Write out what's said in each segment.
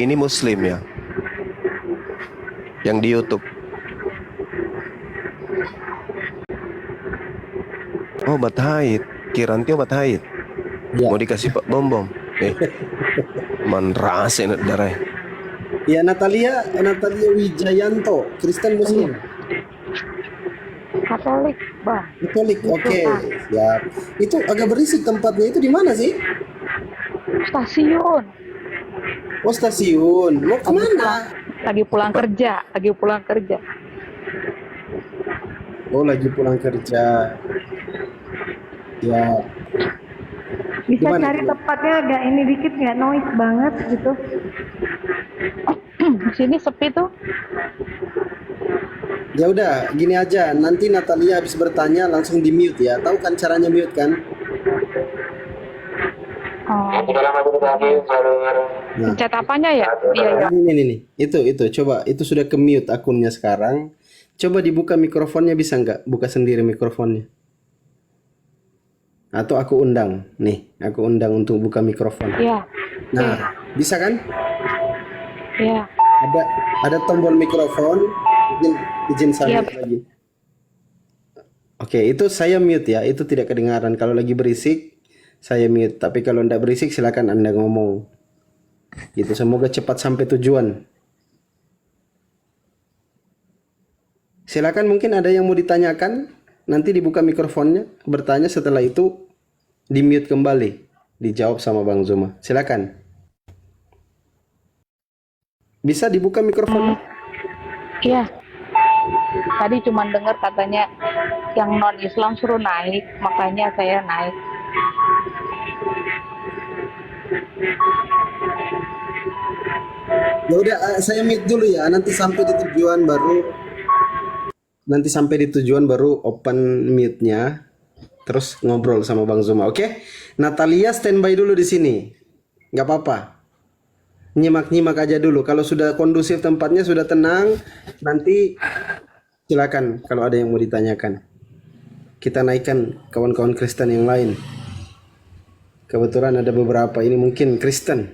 Ini Muslim ya, yang di YouTube. Oh, bat haid. Kirantio bat haid. Ya. Mau dikasih Pak Bom. Man rasa enak darah. Ya, Natalia Wijayanto, Kristen Muslim. Katolik, Bang. Katolik, Gitu, oke, Kak. siap. Itu agak berisik tempatnya, itu di mana sih? Stasiun. Oh, stasiun. Mau Lagi pulang, kemana? lagi pulang kerja, lagi pulang kerja. Oh, lagi pulang kerja. Ya, Bisa gimana cari gimana? tempatnya agak ini dikit nggak noise banget gitu. Di sini sepi tuh. Ya udah, gini aja. Nanti Natalia habis bertanya langsung di mute ya. Tahu kan caranya mute kan? Oh, Nah, pencet apanya ya? Iya, ya. ini. Itu. Coba, itu sudah ke mute akunnya sekarang. Coba dibuka mikrofonnya, bisa nggak? Buka sendiri mikrofonnya. Atau aku undang. Nih, aku undang untuk buka mikrofon. Iya, Nah, bisa kan? iya. Ada tombol mikrofon. Izin saya Iya. lagi. Oke, itu saya mute ya. Itu tidak kedengaran. Kalau lagi berisik, saya mute. Tapi kalau tidak berisik, silakan Anda ngomong. Gitu. Semoga cepat sampai tujuan. Silakan, mungkin ada yang mau ditanyakan. Nanti dibuka mikrofonnya. Bertanya, setelah itu di mute kembali. Dijawab sama Bang Zuma. Silakan. Bisa dibuka mikrofonnya? Iya. Tadi cuma dengar katanya yang non Islam suruh naik, makanya saya naik. Ya udah, saya mute dulu ya. Nanti sampai di tujuan baru open mute-nya. Terus ngobrol sama Bang Zuma. Oke? Natalia standby dulu di sini. Nggak apa-apa. Nyimak-nyimak aja dulu. Kalau sudah kondusif tempatnya, sudah tenang, nanti silakan kalau ada yang mau ditanyakan. Kita naikkan kawan-kawan Kristen yang lain. Kebetulan ada beberapa ini mungkin Kristen.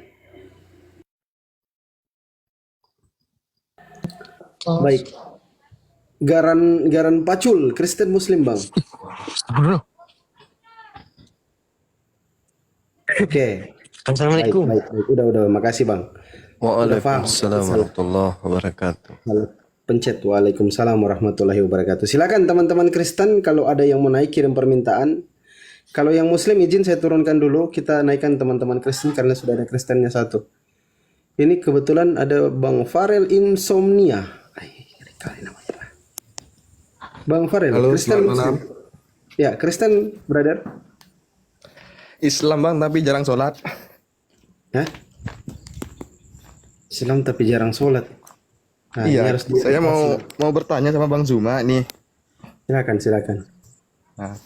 Baik. Garan Pacul, Kristen Muslim, Bang. Oke. Assalamualaikum. Baik. Udah. Makasih, Bang. Udah paham. Waalaikumsalam warahmatullahi wabarakatuh. Salah pencet. Waalaikumsalam warahmatullahi wabarakatuh. Silakan teman-teman Kristen, kalau ada yang mau naik kirim permintaan. Kalau yang Muslim izin saya turunkan dulu. Kita naikkan teman-teman Kristen karena sudah ada Kristennya satu. Ini kebetulan ada Bang Farel Insomnia. Kali namanya. Bang Farel, Halo, Kristen selamat Muslim. malam. Ya, Kristen brother. Islam bang, tapi jarang sholat. Hah? Islam tapi jarang sholat. Nah, ini Iya, harus saya mau bertanya sama Bang Zuma nih. Silakan. Nah,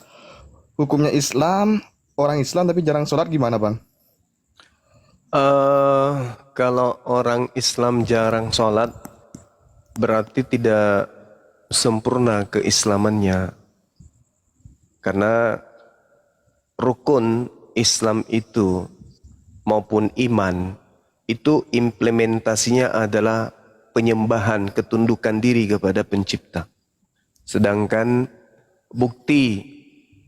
hukumnya Islam, orang Islam tapi jarang sholat gimana bang? Kalau orang Islam jarang sholat, berarti tidak sempurna keislamannya. Karena rukun Islam itu maupun iman itu implementasinya adalah penyembahan, ketundukan diri kepada pencipta. Sedangkan bukti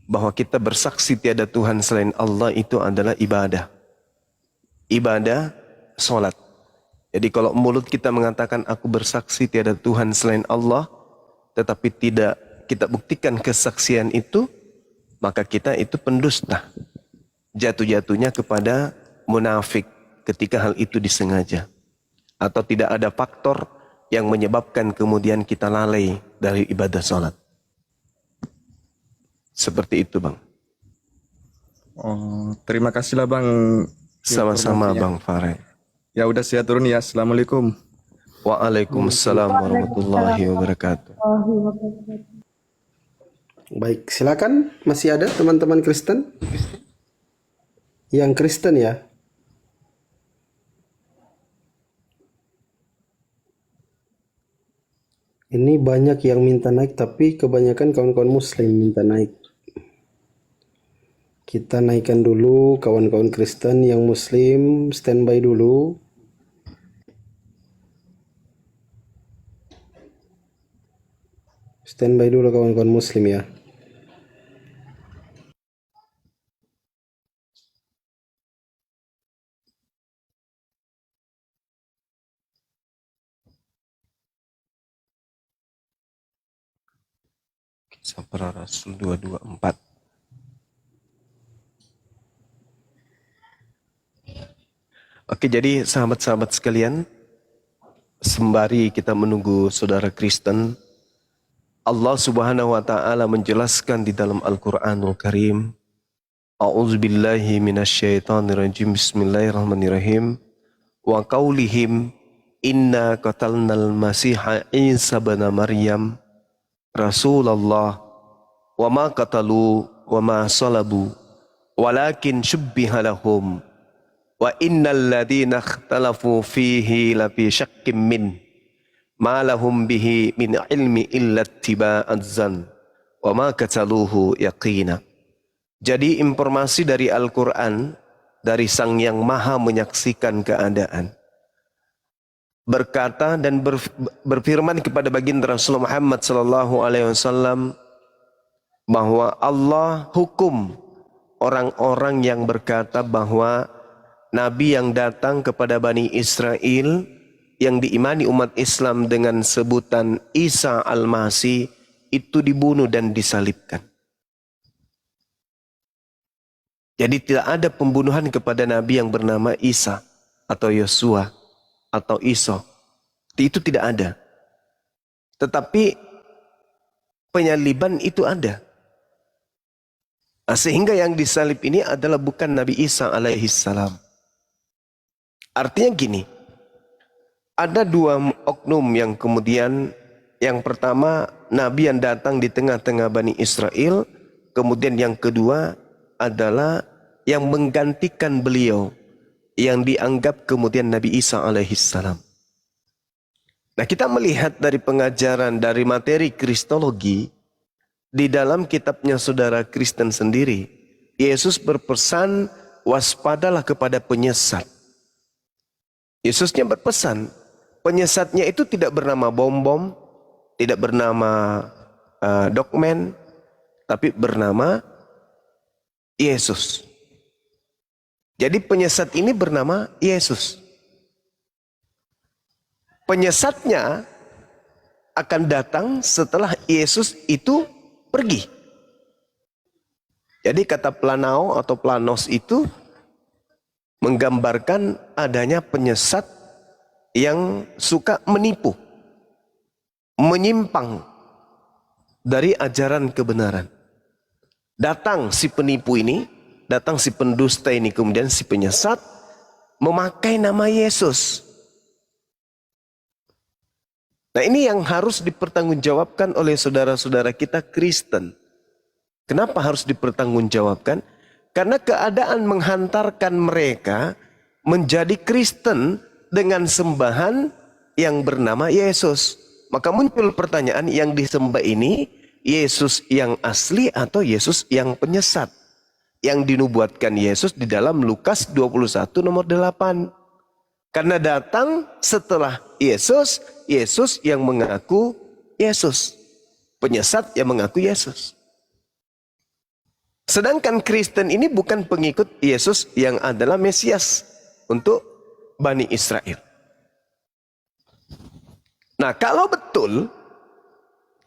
bahwa kita bersaksi tiada Tuhan selain Allah itu adalah ibadah. Ibadah, sholat. Jadi kalau mulut kita mengatakan aku bersaksi tiada Tuhan selain Allah, tetapi tidak kita buktikan kesaksian itu, maka kita itu pendusta. Jatuh-jatuhnya kepada munafik ketika hal itu disengaja. Atau tidak ada faktor yang menyebabkan kemudian kita lalai dari ibadah sholat. Seperti itu bang. Oh, terima kasih lah bang. Sama-sama informasinya. Bang Farel. Ya udah saya turun ya. Assalamualaikum. Waalaikumsalam warahmatullahi wabarakatuh. Baik, silakan. Masih ada teman-teman Kristen? Yang Kristen ya? Ini banyak yang minta naik, tapi kebanyakan kawan-kawan Muslim minta naik. Kita naikkan dulu kawan-kawan Kristen yang Muslim, standby dulu. Standby dulu kawan-kawan muslim ya. Kisah para Rasul 224. Oke, jadi sahabat-sahabat sekalian, sembari kita menunggu saudara Kristen, Allah Subhanahu wa taala menjelaskan di dalam Al-Qur'anul Karim, A'udzubillahi minasyaitonirrajim, bismillahirrahmanirrahim, wa qaulihim inna qatalnal masiha Isa bin Maryam Rasulullah wa ma qatalu wa ma salabu walakin syubbiha lahum wa innal ladina ikhtalafu fihi lafi syakkim min ma lahum bihi min ilmi illa ittiba'az zan wa ma qataluhu yaqina. Jadi informasi dari Al-Quran, dari Sang Yang Maha menyaksikan keadaan, berkata dan berfirman kepada baginda Rasulullah Muhammad sallallahu alaihi wasallam bahwa Allah hukum orang-orang yang berkata bahwa nabi yang datang kepada Bani Israel yang diimani umat Islam dengan sebutan Isa Al-Masih itu dibunuh dan disalibkan. Jadi tidak ada pembunuhan kepada nabi yang bernama Isa atau Yosua atau Iso. Itu tidak ada. Tetapi penyaliban itu ada. Nah, sehingga yang disalib ini adalah bukan Nabi Isa alaihi salam. Artinya gini, ada dua oknum yang kemudian, yang pertama Nabi yang datang di tengah-tengah Bani Israel, kemudian yang kedua adalah yang menggantikan beliau, yang dianggap kemudian Nabi Isa alaihissalam. Nah, kita melihat dari pengajaran dari materi kristologi di dalam kitabnya saudara Kristen sendiri, Yesus berpesan waspadalah kepada penyesat. Yesusnya berpesan, penyesatnya itu tidak bernama bom-bom, tidak bernama dogmen, tapi bernama Yesus. Jadi penyesat ini bernama Yesus. Penyesatnya akan datang setelah Yesus itu pergi. Jadi kata planao atau planos itu menggambarkan adanya penyesat yang suka menipu, menyimpang dari ajaran kebenaran. Datang si penipu ini, datang si pendusta ini, kemudian si penyesat memakai nama Yesus. Nah, ini yang harus dipertanggungjawabkan oleh saudara-saudara kita Kristen. Kenapa harus dipertanggungjawabkan? Karena keadaan menghantarkan mereka menjadi Kristen dengan sembahan yang bernama Yesus. Maka muncul pertanyaan, yang disembah ini Yesus yang asli atau Yesus yang penyesat? Yang dinubuatkan Yesus di dalam Lukas 21 nomor 8. Karena datang setelah Yesus, Yesus yang mengaku Yesus. Penyesat yang mengaku Yesus. Sedangkan Kristen ini bukan pengikut Yesus yang adalah Mesias untuk Bani Israel. Nah, kalau betul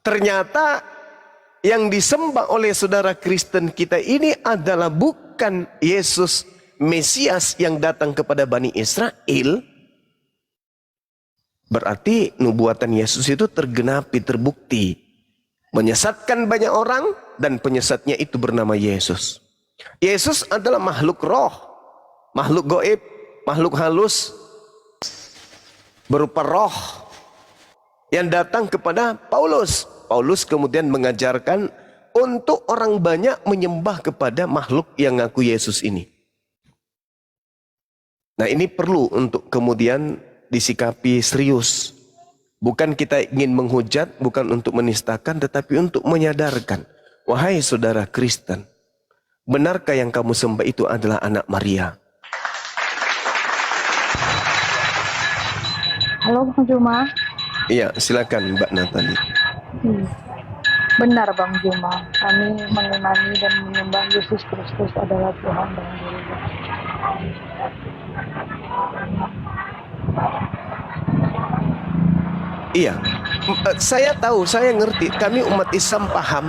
ternyata yang disembah oleh saudara Kristen kita ini adalah bukan Yesus Mesias yang datang kepada Bani Israel, berarti nubuatan Yesus itu tergenapi, terbukti. Menyesatkan banyak orang dan penyesatnya itu bernama Yesus. Yesus adalah makhluk roh, makhluk goib, makhluk halus, berupa roh yang datang kepada Paulus. Paulus kemudian mengajarkan untuk orang banyak menyembah kepada makhluk yang ngaku Yesus ini. Nah, ini perlu untuk kemudian disikapi serius. Bukan kita ingin menghujat, bukan untuk menistakan, tetapi untuk menyadarkan. Wahai saudara Kristen, benarkah yang kamu sembah itu adalah anak Maria? Halo Bang Juma. Iya, silakan Mbak Natali. Benar Bang Juma, kami mengimani dan menyembah Yesus Kristus adalah Tuhan dan Juru Selamat. Iya, saya tahu, saya ngerti. Kami umat Islam paham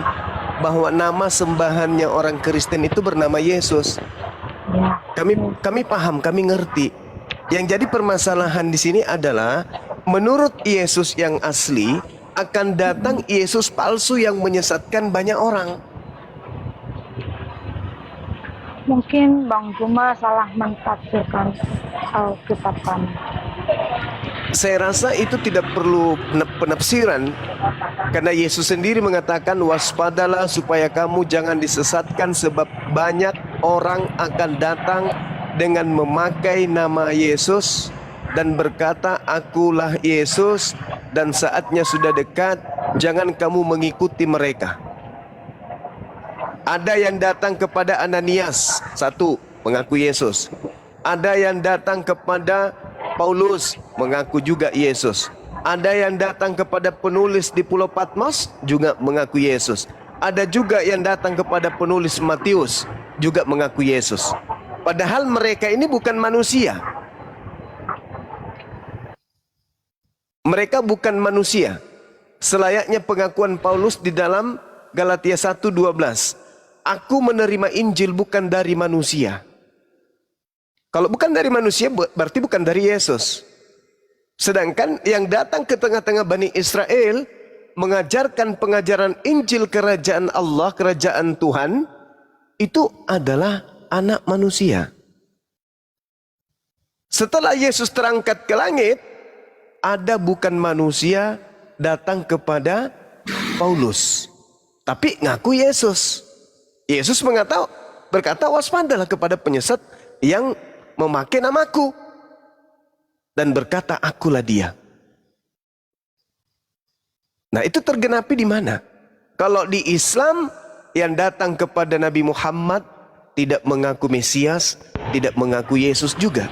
bahwa nama sembahannya orang Kristen itu bernama Yesus. Ya, Kami paham, kami ngerti. Yang jadi permasalahan di sini adalah menurut Yesus yang asli akan datang Yesus palsu yang menyesatkan banyak orang. mungkin Bang Juma salah mentafsirkan Alkitab kami. Saya rasa itu tidak perlu penafsiran, karena Yesus sendiri mengatakan, waspadalah supaya kamu jangan disesatkan, sebab banyak orang akan datang dengan memakai nama Yesus dan berkata, akulah Yesus, dan saatnya sudah dekat, jangan kamu mengikuti mereka. Ada yang datang kepada Ananias, satu, mengaku Yesus. Ada yang datang kepada Paulus, mengaku juga Yesus. Ada yang datang kepada penulis di Pulau Patmos, juga mengaku Yesus. Ada juga yang datang kepada penulis Matius, juga mengaku Yesus. Padahal mereka ini bukan manusia. Mereka bukan manusia. Selayaknya pengakuan Paulus di dalam Galatia 1:12. Aku menerima Injil bukan dari manusia. Kalau bukan dari manusia berarti bukan dari Yesus. Sedangkan yang datang ke tengah-tengah Bani Israel mengajarkan pengajaran Injil kerajaan Allah, kerajaan Tuhan, itu adalah anak manusia. Setelah Yesus terangkat ke langit, ada bukan manusia datang kepada Paulus, tapi ngaku Yesus. Yesus berkata, waspadalah kepada penyesat yang memakai namaku, dan berkata, akulah dia. Nah, itu tergenapi di mana? Kalau di Islam, yang datang kepada Nabi Muhammad tidak mengaku Mesias, tidak mengaku Yesus juga.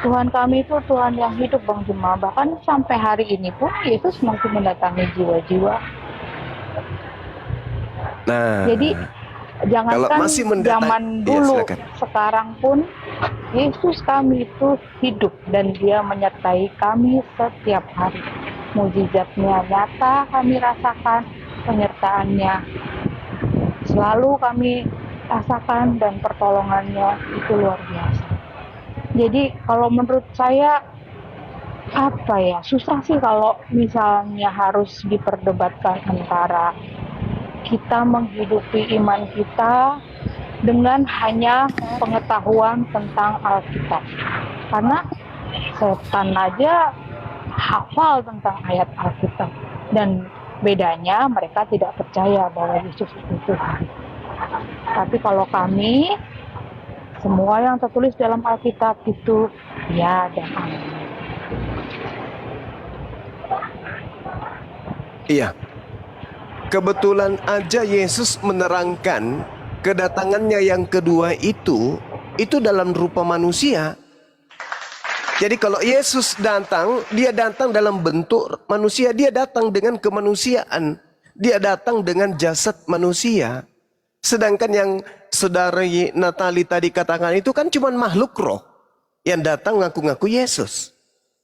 Tuhan kami itu Tuhan yang hidup Bang Juma. Bahkan sampai hari ini pun Yesus masih mendatangi jiwa-jiwa. Nah, jadi jangankan masih zaman dulu, sekarang pun Yesus kami itu hidup dan dia menyertai kami setiap hari. Mujizatnya nyata kami rasakan, penyertaannya selalu kami rasakan, dan pertolongannya itu luar biasa. Jadi kalau menurut saya susah sih kalau misalnya harus diperdebatkan antara kita menghidupi iman kita dengan hanya pengetahuan tentang Alkitab. Karena setan aja hafal tentang ayat Alkitab, dan bedanya mereka tidak percaya bahwa Yesus itu Tuhan. Tapi kalau kami, semua yang tertulis dalam Alkitab itu ya dan amin. Iya. Kebetulan aja Yesus menerangkan kedatangannya yang kedua itu dalam rupa manusia. Jadi kalau Yesus datang, dia datang dalam bentuk manusia, dia datang dengan kemanusiaan, dia datang dengan jasad manusia. Sedangkan yang saudari Natali tadi katakan itu kan cuma makhluk roh yang datang ngaku-ngaku Yesus.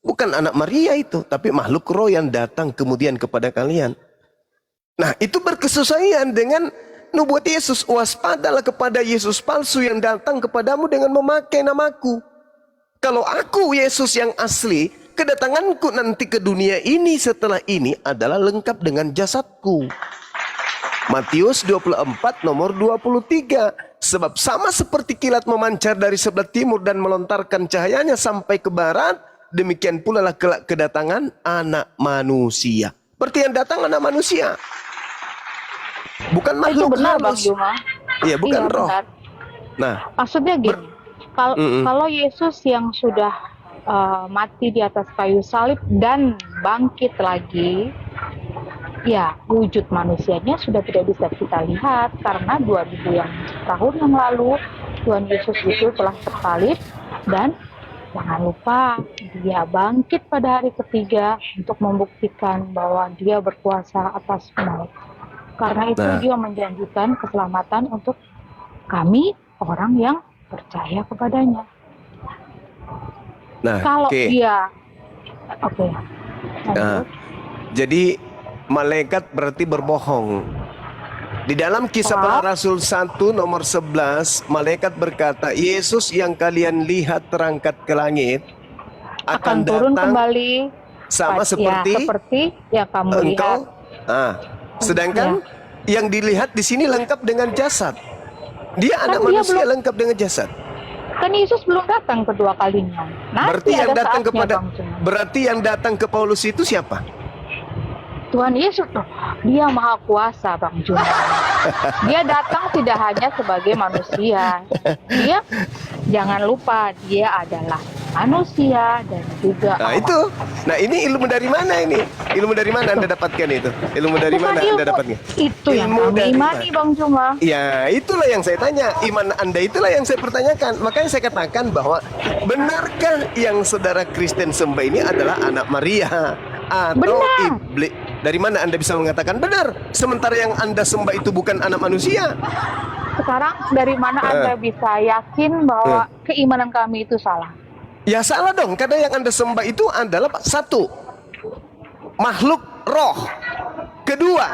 Bukan anak Maria itu, tapi makhluk roh yang datang kemudian kepada kalian. Nah, itu berkesesuaian dengan nubuat Yesus. Waspadalah kepada Yesus palsu yang datang kepadamu dengan memakai namaku. Kalau aku Yesus yang asli, kedatanganku nanti ke dunia ini setelah ini adalah lengkap dengan jasadku. Matius 24 nomor 23. Sebab sama seperti kilat memancar dari sebelah timur dan melontarkan cahayanya sampai ke barat, demikian pula lah kelak kedatangan anak manusia. Berarti yang datang anak manusia, bukan makhluk benar, Bang halus. Juma. Iya, bukan Iya, roh. benar. Nah, Maksudnya gini, kalau Yesus yang sudah mati di atas kayu salib dan bangkit lagi, ya wujud manusianya sudah tidak bisa kita lihat, karena 2000 tahun yang lalu Tuhan Yesus itu telah tersalib dan Jangan lupa, dia bangkit pada hari ketiga untuk membuktikan bahwa dia berkuasa atas maut. Karena itu Nah. dia menjanjikan keselamatan untuk kami, orang yang percaya kepadanya. Nah, Kalau oke. dia, oke, Nah, lanjut. jadi malaikat berarti berbohong. Di dalam kisah Wah. para rasul 1 nomor 11, malaikat berkata, Yesus yang kalian lihat terangkat ke langit Akan akan turun datang kembali sama ya, seperti seperti yang kamu lihat. engkau. Sedangkan yang dilihat di sini lengkap dengan jasad. Dia anak dia manusia lengkap dengan jasad. Kan Yesus belum datang kedua kalinya. Berarti Nanti yang ada datang saatnya, kepada Bang Juma. berarti yang datang ke Paulus itu siapa? Tuhan Yesus tuh, dia maha kuasa, Bang Juma. Dia datang tidak hanya sebagai manusia. Dia, jangan lupa, dia adalah manusia dan juga Nah, Allah. itu. Nah, ini ilmu dari mana ini? Ilmu dari mana Anda dapatkan itu? Ilmu dari Bukan mana ilmu, Anda dapatnya? itu yang Ilmu kami dari imani, mana? Bang Juma. Ya, itulah yang saya tanya. Iman Anda itulah yang saya pertanyakan. Makanya saya katakan bahwa benarkah yang saudara Kristen sembah ini adalah anak Maria atau Benar. iblis? Dari mana Anda bisa mengatakan benar? Sementara yang Anda sembah itu bukan anak manusia. Sekarang dari mana Anda bisa yakin bahwa keimanan kami itu salah? Ya salah dong, karena yang Anda sembah itu adalah satu, makhluk roh. Kedua,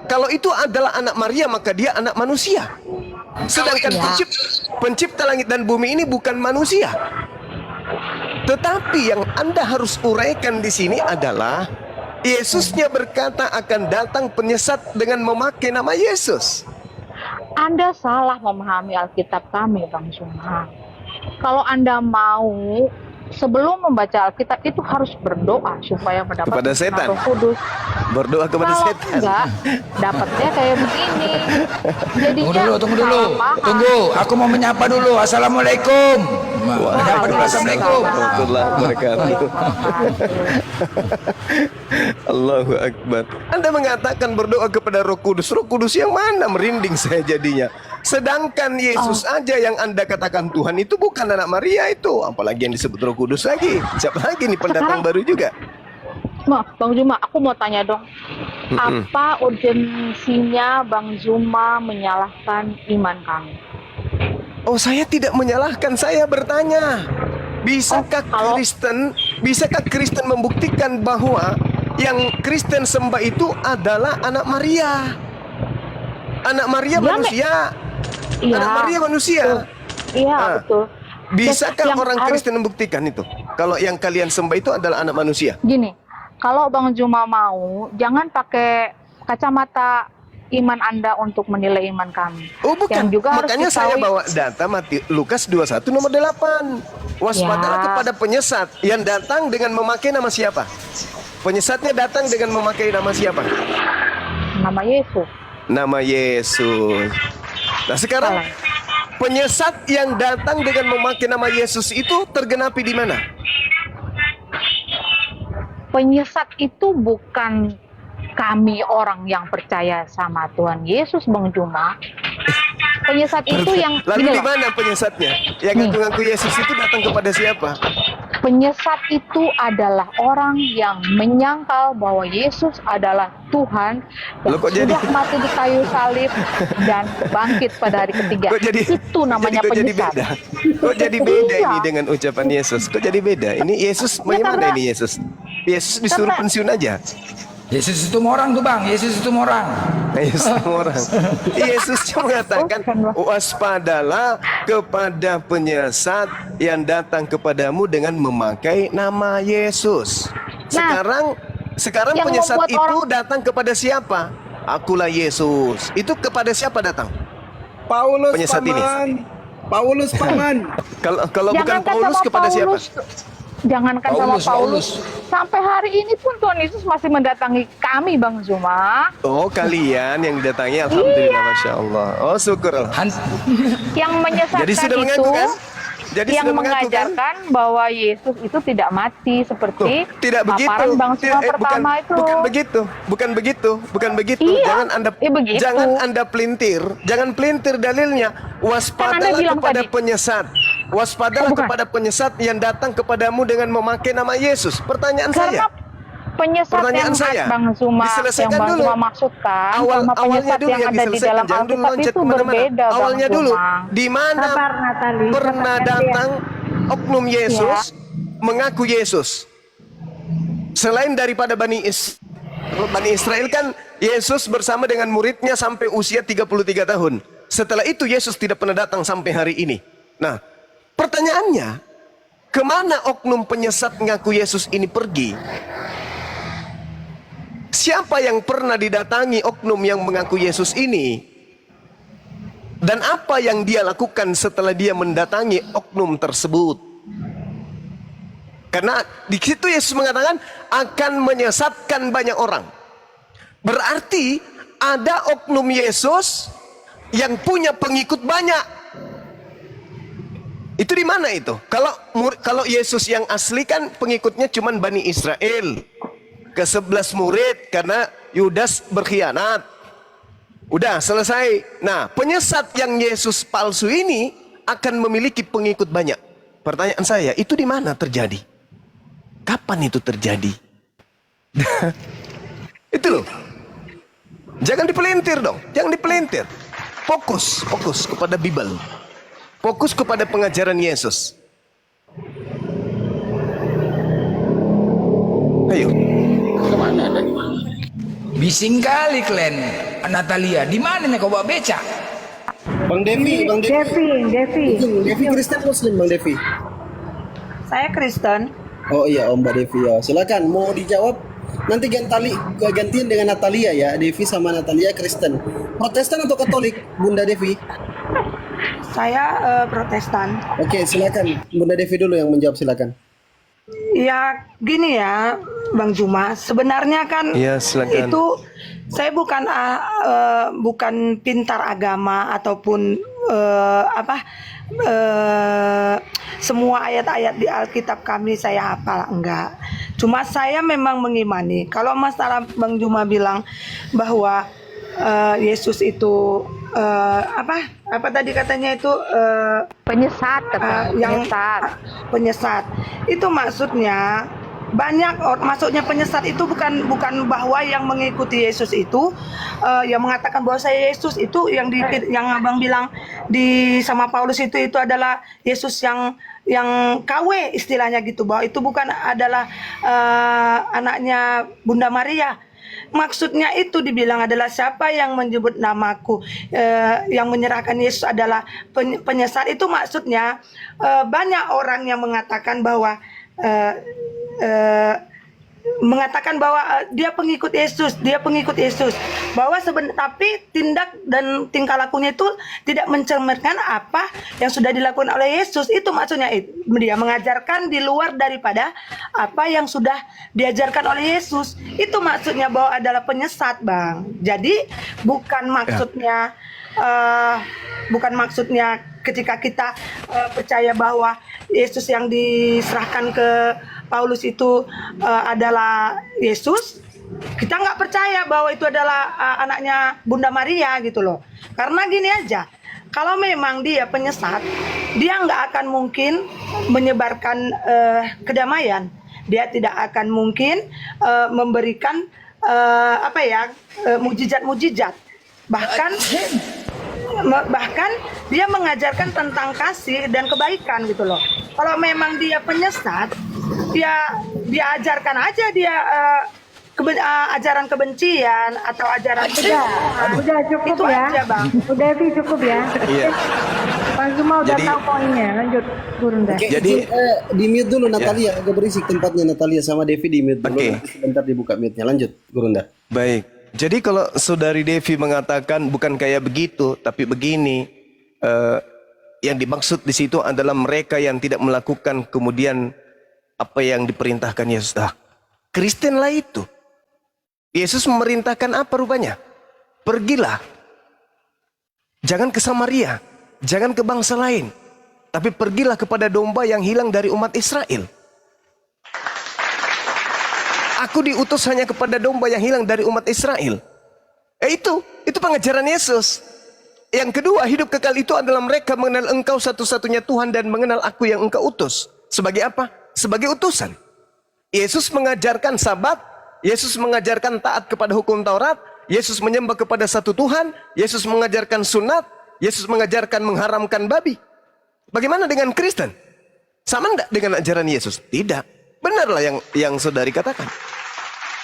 kalau itu adalah anak Maria, maka dia anak manusia. Sedangkan pencipta langit dan bumi ini bukan manusia. Tetapi yang Anda harus uraikan di sini adalah Yesusnya berkata akan datang penyesat dengan memakai nama Yesus. Anda salah memahami Alkitab kami, Bang Juma. Kalau Anda mau, sebelum membaca Alkitab itu harus berdoa supaya mendapat Kepada setan. Roh Kudus. Berdoa kepada Kalau setan. enggak, dapatnya kayak begini. Jadinya Tunggu dulu. salah paham. Tunggu, aku mau menyapa dulu. Assalamualaikum. Menyapa dulu, assalamualaikum. Warahmatullahi wabarakatuh. Allahu Akbar. Anda mengatakan berdoa kepada Roh Kudus. Roh Kudus yang mana? Merinding saya jadinya. Sedangkan Yesus aja yang Anda katakan Tuhan itu bukan anak Maria itu. Apalagi yang disebut Roh Kudus lagi. Siapa lagi nih pendatang Sekarang- baru juga? Bang Zuma, aku mau tanya dong. Apa urgensinya Bang Zuma menyalahkan iman kami? Oh, saya tidak menyalahkan, saya bertanya. Bisakah kalau- Kristen membuktikan bahwa yang Kristen sembah itu adalah anak Maria? Anak Maria Ya, manusia. Iya. Anak Maria manusia. Iya, Ah. betul. Bisakah Yang orang harus- Kristen membuktikan itu? Kalau yang kalian sembah itu adalah anak manusia. Gini, kalau Bang Zuma mau, jangan pakai kacamata iman Anda untuk menilai iman kami. Oh bukan, Yang juga harus makanya saya diketahui- bawa data Lukas 21 nomor 8. Waspadalah Ya. kepada penyesat yang datang dengan memakai nama siapa? Penyesatnya datang dengan memakai nama siapa? Nama Yesus. Nama Yesus. Nah sekarang Salah. penyesat yang datang dengan memakai nama Yesus itu tergenapi di mana? Penyesat itu bukan kami orang yang percaya sama Tuhan Yesus, Bang Juma. Penyesat itu yang Lalu gini di loh, mana penyesatnya? Yang Nih. ngaku-ngaku Yesus itu datang kepada siapa? penyesat itu adalah orang yang menyangkal bahwa Yesus adalah Tuhan yang Loh, kok sudah jadi- mati di kayu salib dan bangkit pada hari ketiga. Kok jadi Itu namanya kok jadi penyesat. beda? Kok jadi beda Iya. ini dengan ucapan Yesus? Kok jadi beda? Ini Yesus bagaimana karena- ini Yesus? Yesus disuruh karena- pensiun aja. Yesus itu orang tuh bang, Yesus itu orang. Yesus semua orang. Yesus cuma mengatakan waspadalah kepada penyesat yang datang kepadamu dengan memakai nama Yesus. Sekarang yang penyesat membuat itu orang- datang kepada siapa? Akulah Yesus. Itu kepada siapa datang? Paulus Penyesat ini. paman. Paulus paman. Kalau bukan Jangankan Paulus sama kepada siapa? Paulus, jangankan sama Paulus. Sampai hari ini pun Tuhan Yesus masih mendatangi kami, Bang Zuma. Oh kalian yang didatangi, alhamdulillah, masya Allah. Oh syukur. Yang menyesatkan Jadi sudah itu mengaku kan? Jadi yang sudah mengaku kan? mengajarkan bahwa Yesus itu tidak mati seperti Tidak begitu. paparan Bang Zuma pertama bukan, itu. bukan begitu. Bukan begitu. Iya, begitu. Jangan Anda pelintir. Jangan pelintir dalilnya. Kan Anda Waspadalah bilang kepada tadi. penyesat. Waspadalah Oh, bukan. kepada penyesat yang datang kepadamu dengan memakai nama Yesus. Pertanyaan Karena saya, penyesat Pertanyaan yang saya, Bang Zuma diselesaikan dulu. maksudkan awal sama awalnya penyesat dulu yang ada di diselesaikan, dalam jangan dulu Alkitab loncat itu kemana-mana. berbeda, Awalnya Bang dulu, Zuma. di mana Sabar, Natali. pernah Sabar, datang oknum Yesus mengaku Yesus selain daripada Bani Israel kan Yesus bersama dengan muridnya sampai usia 33 tahun. Setelah itu Yesus tidak pernah datang sampai hari ini. Nah, pertanyaannya, kemana oknum penyesat mengaku Yesus ini pergi? Siapa yang pernah didatangi oknum yang mengaku Yesus ini? Dan apa yang dia lakukan setelah dia mendatangi oknum tersebut? Karena di situ Yesus mengatakan akan menyesatkan banyak orang. Berarti ada oknum Yesus yang punya pengikut banyak. Itu di mana itu? Kalau Yesus yang asli kan pengikutnya cuma Bani Israel. Ke-11 murid karena Yudas berkhianat. Udah selesai. Nah, penyesat yang Yesus palsu ini akan memiliki pengikut banyak. Pertanyaan saya, itu di mana terjadi? Kapan itu terjadi? Itu loh. Jangan dipelintir dong, jangan dipelintir. Fokus kepada Bible. Fokus kepada pengajaran Yesus. Ayo. Bising kali kalian, Natalia. Di mana nih kau bawa beca? Bang Devi, Bang Devi. Devi. Kristen Muslim, Bang Devi. Saya Kristen. Oh iya, Om Mbak Devi ya. Silakan mau dijawab. Nanti gantian dengan Natalia ya. Devi sama Natalia Kristen. Protestan atau Katolik, Bunda Devi? Saya Protestan. Oke, silakan. Bunda Devi dulu yang menjawab, silakan. Ya gini ya, Bang Zuma. Sebenarnya kan Ya, silakan. itu saya bukan pintar agama ataupun semua ayat-ayat di Alkitab kami saya hafal, enggak. Cuma saya memang mengimani. Kalau masalah Bang Zuma bilang bahwa Yesus itu apa tadi katanya itu Penyesat, penyesat itu maksudnya maksudnya penyesat itu bukan bahwa yang mengikuti Yesus itu yang mengatakan bahwa saya Yesus itu yang Abang bilang sama Paulus itu adalah Yesus yang KW istilahnya gitu, bahwa itu bukan adalah anaknya Bunda Maria. Maksudnya itu dibilang adalah siapa yang menyebut namaku, yang menyerahkan Yesus adalah penyesat. Itu maksudnya banyak orang yang mengatakan bahwa dia pengikut Yesus, bahwa tapi tindak dan tingkah lakunya itu tidak mencerminkan apa yang sudah dilakukan oleh Yesus. Itu maksudnya dia mengajarkan di luar daripada apa yang sudah diajarkan oleh Yesus. Itu maksudnya bahwa adalah penyesat, Bang. Jadi bukan maksudnya ketika kita percaya bahwa Yesus yang diserahkan ke Paulus itu adalah Yesus, kita nggak percaya bahwa itu adalah anaknya Bunda Maria gitu loh. Karena gini aja, kalau memang dia penyesat, dia nggak akan mungkin menyebarkan kedamaian. Dia tidak akan mungkin memberikan mujizat-mujizat. Bahkan dia mengajarkan tentang kasih dan kebaikan gitu loh. Kalau memang dia penyesat, dia ajarkan aja dia ajaran kebencian atau ajaran Udah cukup itu ya. aja, Bang. Udah cukup ya. Iya. Bang Zuma udah Jadi- tahu poinnya. Lanjut, Gurunda. Oke, Jadi- di mute dulu Natalia, agak berisik tempatnya Natalia sama Devi di mute dulu. Oke. Nanti sebentar dibuka mute-nya. Lanjut, Gurunda. Baik. Jadi kalau Saudari Devi mengatakan bukan kayak begitu, tapi begini, yang dimaksud di situ adalah mereka yang tidak melakukan kemudian apa yang diperintahkan Yesus. Kristen lah itu. Yesus memerintahkan apa rupanya? Pergilah. Jangan ke Samaria, jangan ke bangsa lain, tapi pergilah kepada domba yang hilang dari umat Israel. Aku diutus hanya kepada domba yang hilang dari umat Israel. Itu pengajaran Yesus. Yang kedua, hidup kekal itu adalah mereka mengenal engkau satu-satunya Tuhan dan mengenal aku yang engkau utus. Sebagai apa? Sebagai utusan. Yesus mengajarkan sabat, Yesus mengajarkan taat kepada hukum Taurat, Yesus menyembah kepada satu Tuhan, Yesus mengajarkan sunat, Yesus mengajarkan mengharamkan babi. Bagaimana dengan Kristen? Sama enggak dengan ajaran Yesus? Tidak. Benarlah yang saudari katakan.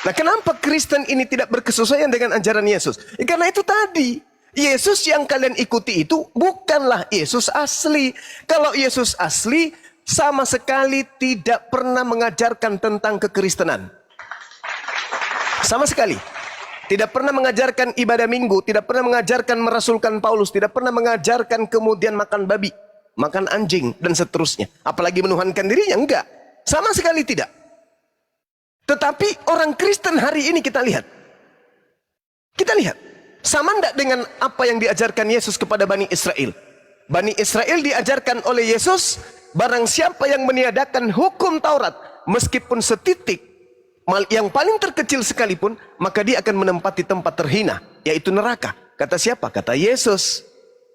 Nah, kenapa Kristen ini tidak berkesesuaian dengan ajaran Yesus? Karena itu tadi. Yesus yang kalian ikuti itu bukanlah Yesus asli. Kalau Yesus asli, sama sekali tidak pernah mengajarkan tentang kekristenan. Sama sekali. Tidak pernah mengajarkan ibadah minggu, tidak pernah mengajarkan merasulkan Paulus, tidak pernah mengajarkan kemudian makan babi, makan anjing, dan seterusnya. Apalagi menuhankan dirinya, enggak. Sama sekali tidak. Tetapi orang Kristen hari ini kita lihat. Kita lihat. Sama enggak dengan apa yang diajarkan Yesus kepada Bani Israel? Bani Israel diajarkan oleh Yesus, barang siapa yang meniadakan hukum Taurat, meskipun setitik, yang paling terkecil sekalipun, maka dia akan menempati tempat terhina, yaitu neraka. Kata siapa? Kata Yesus.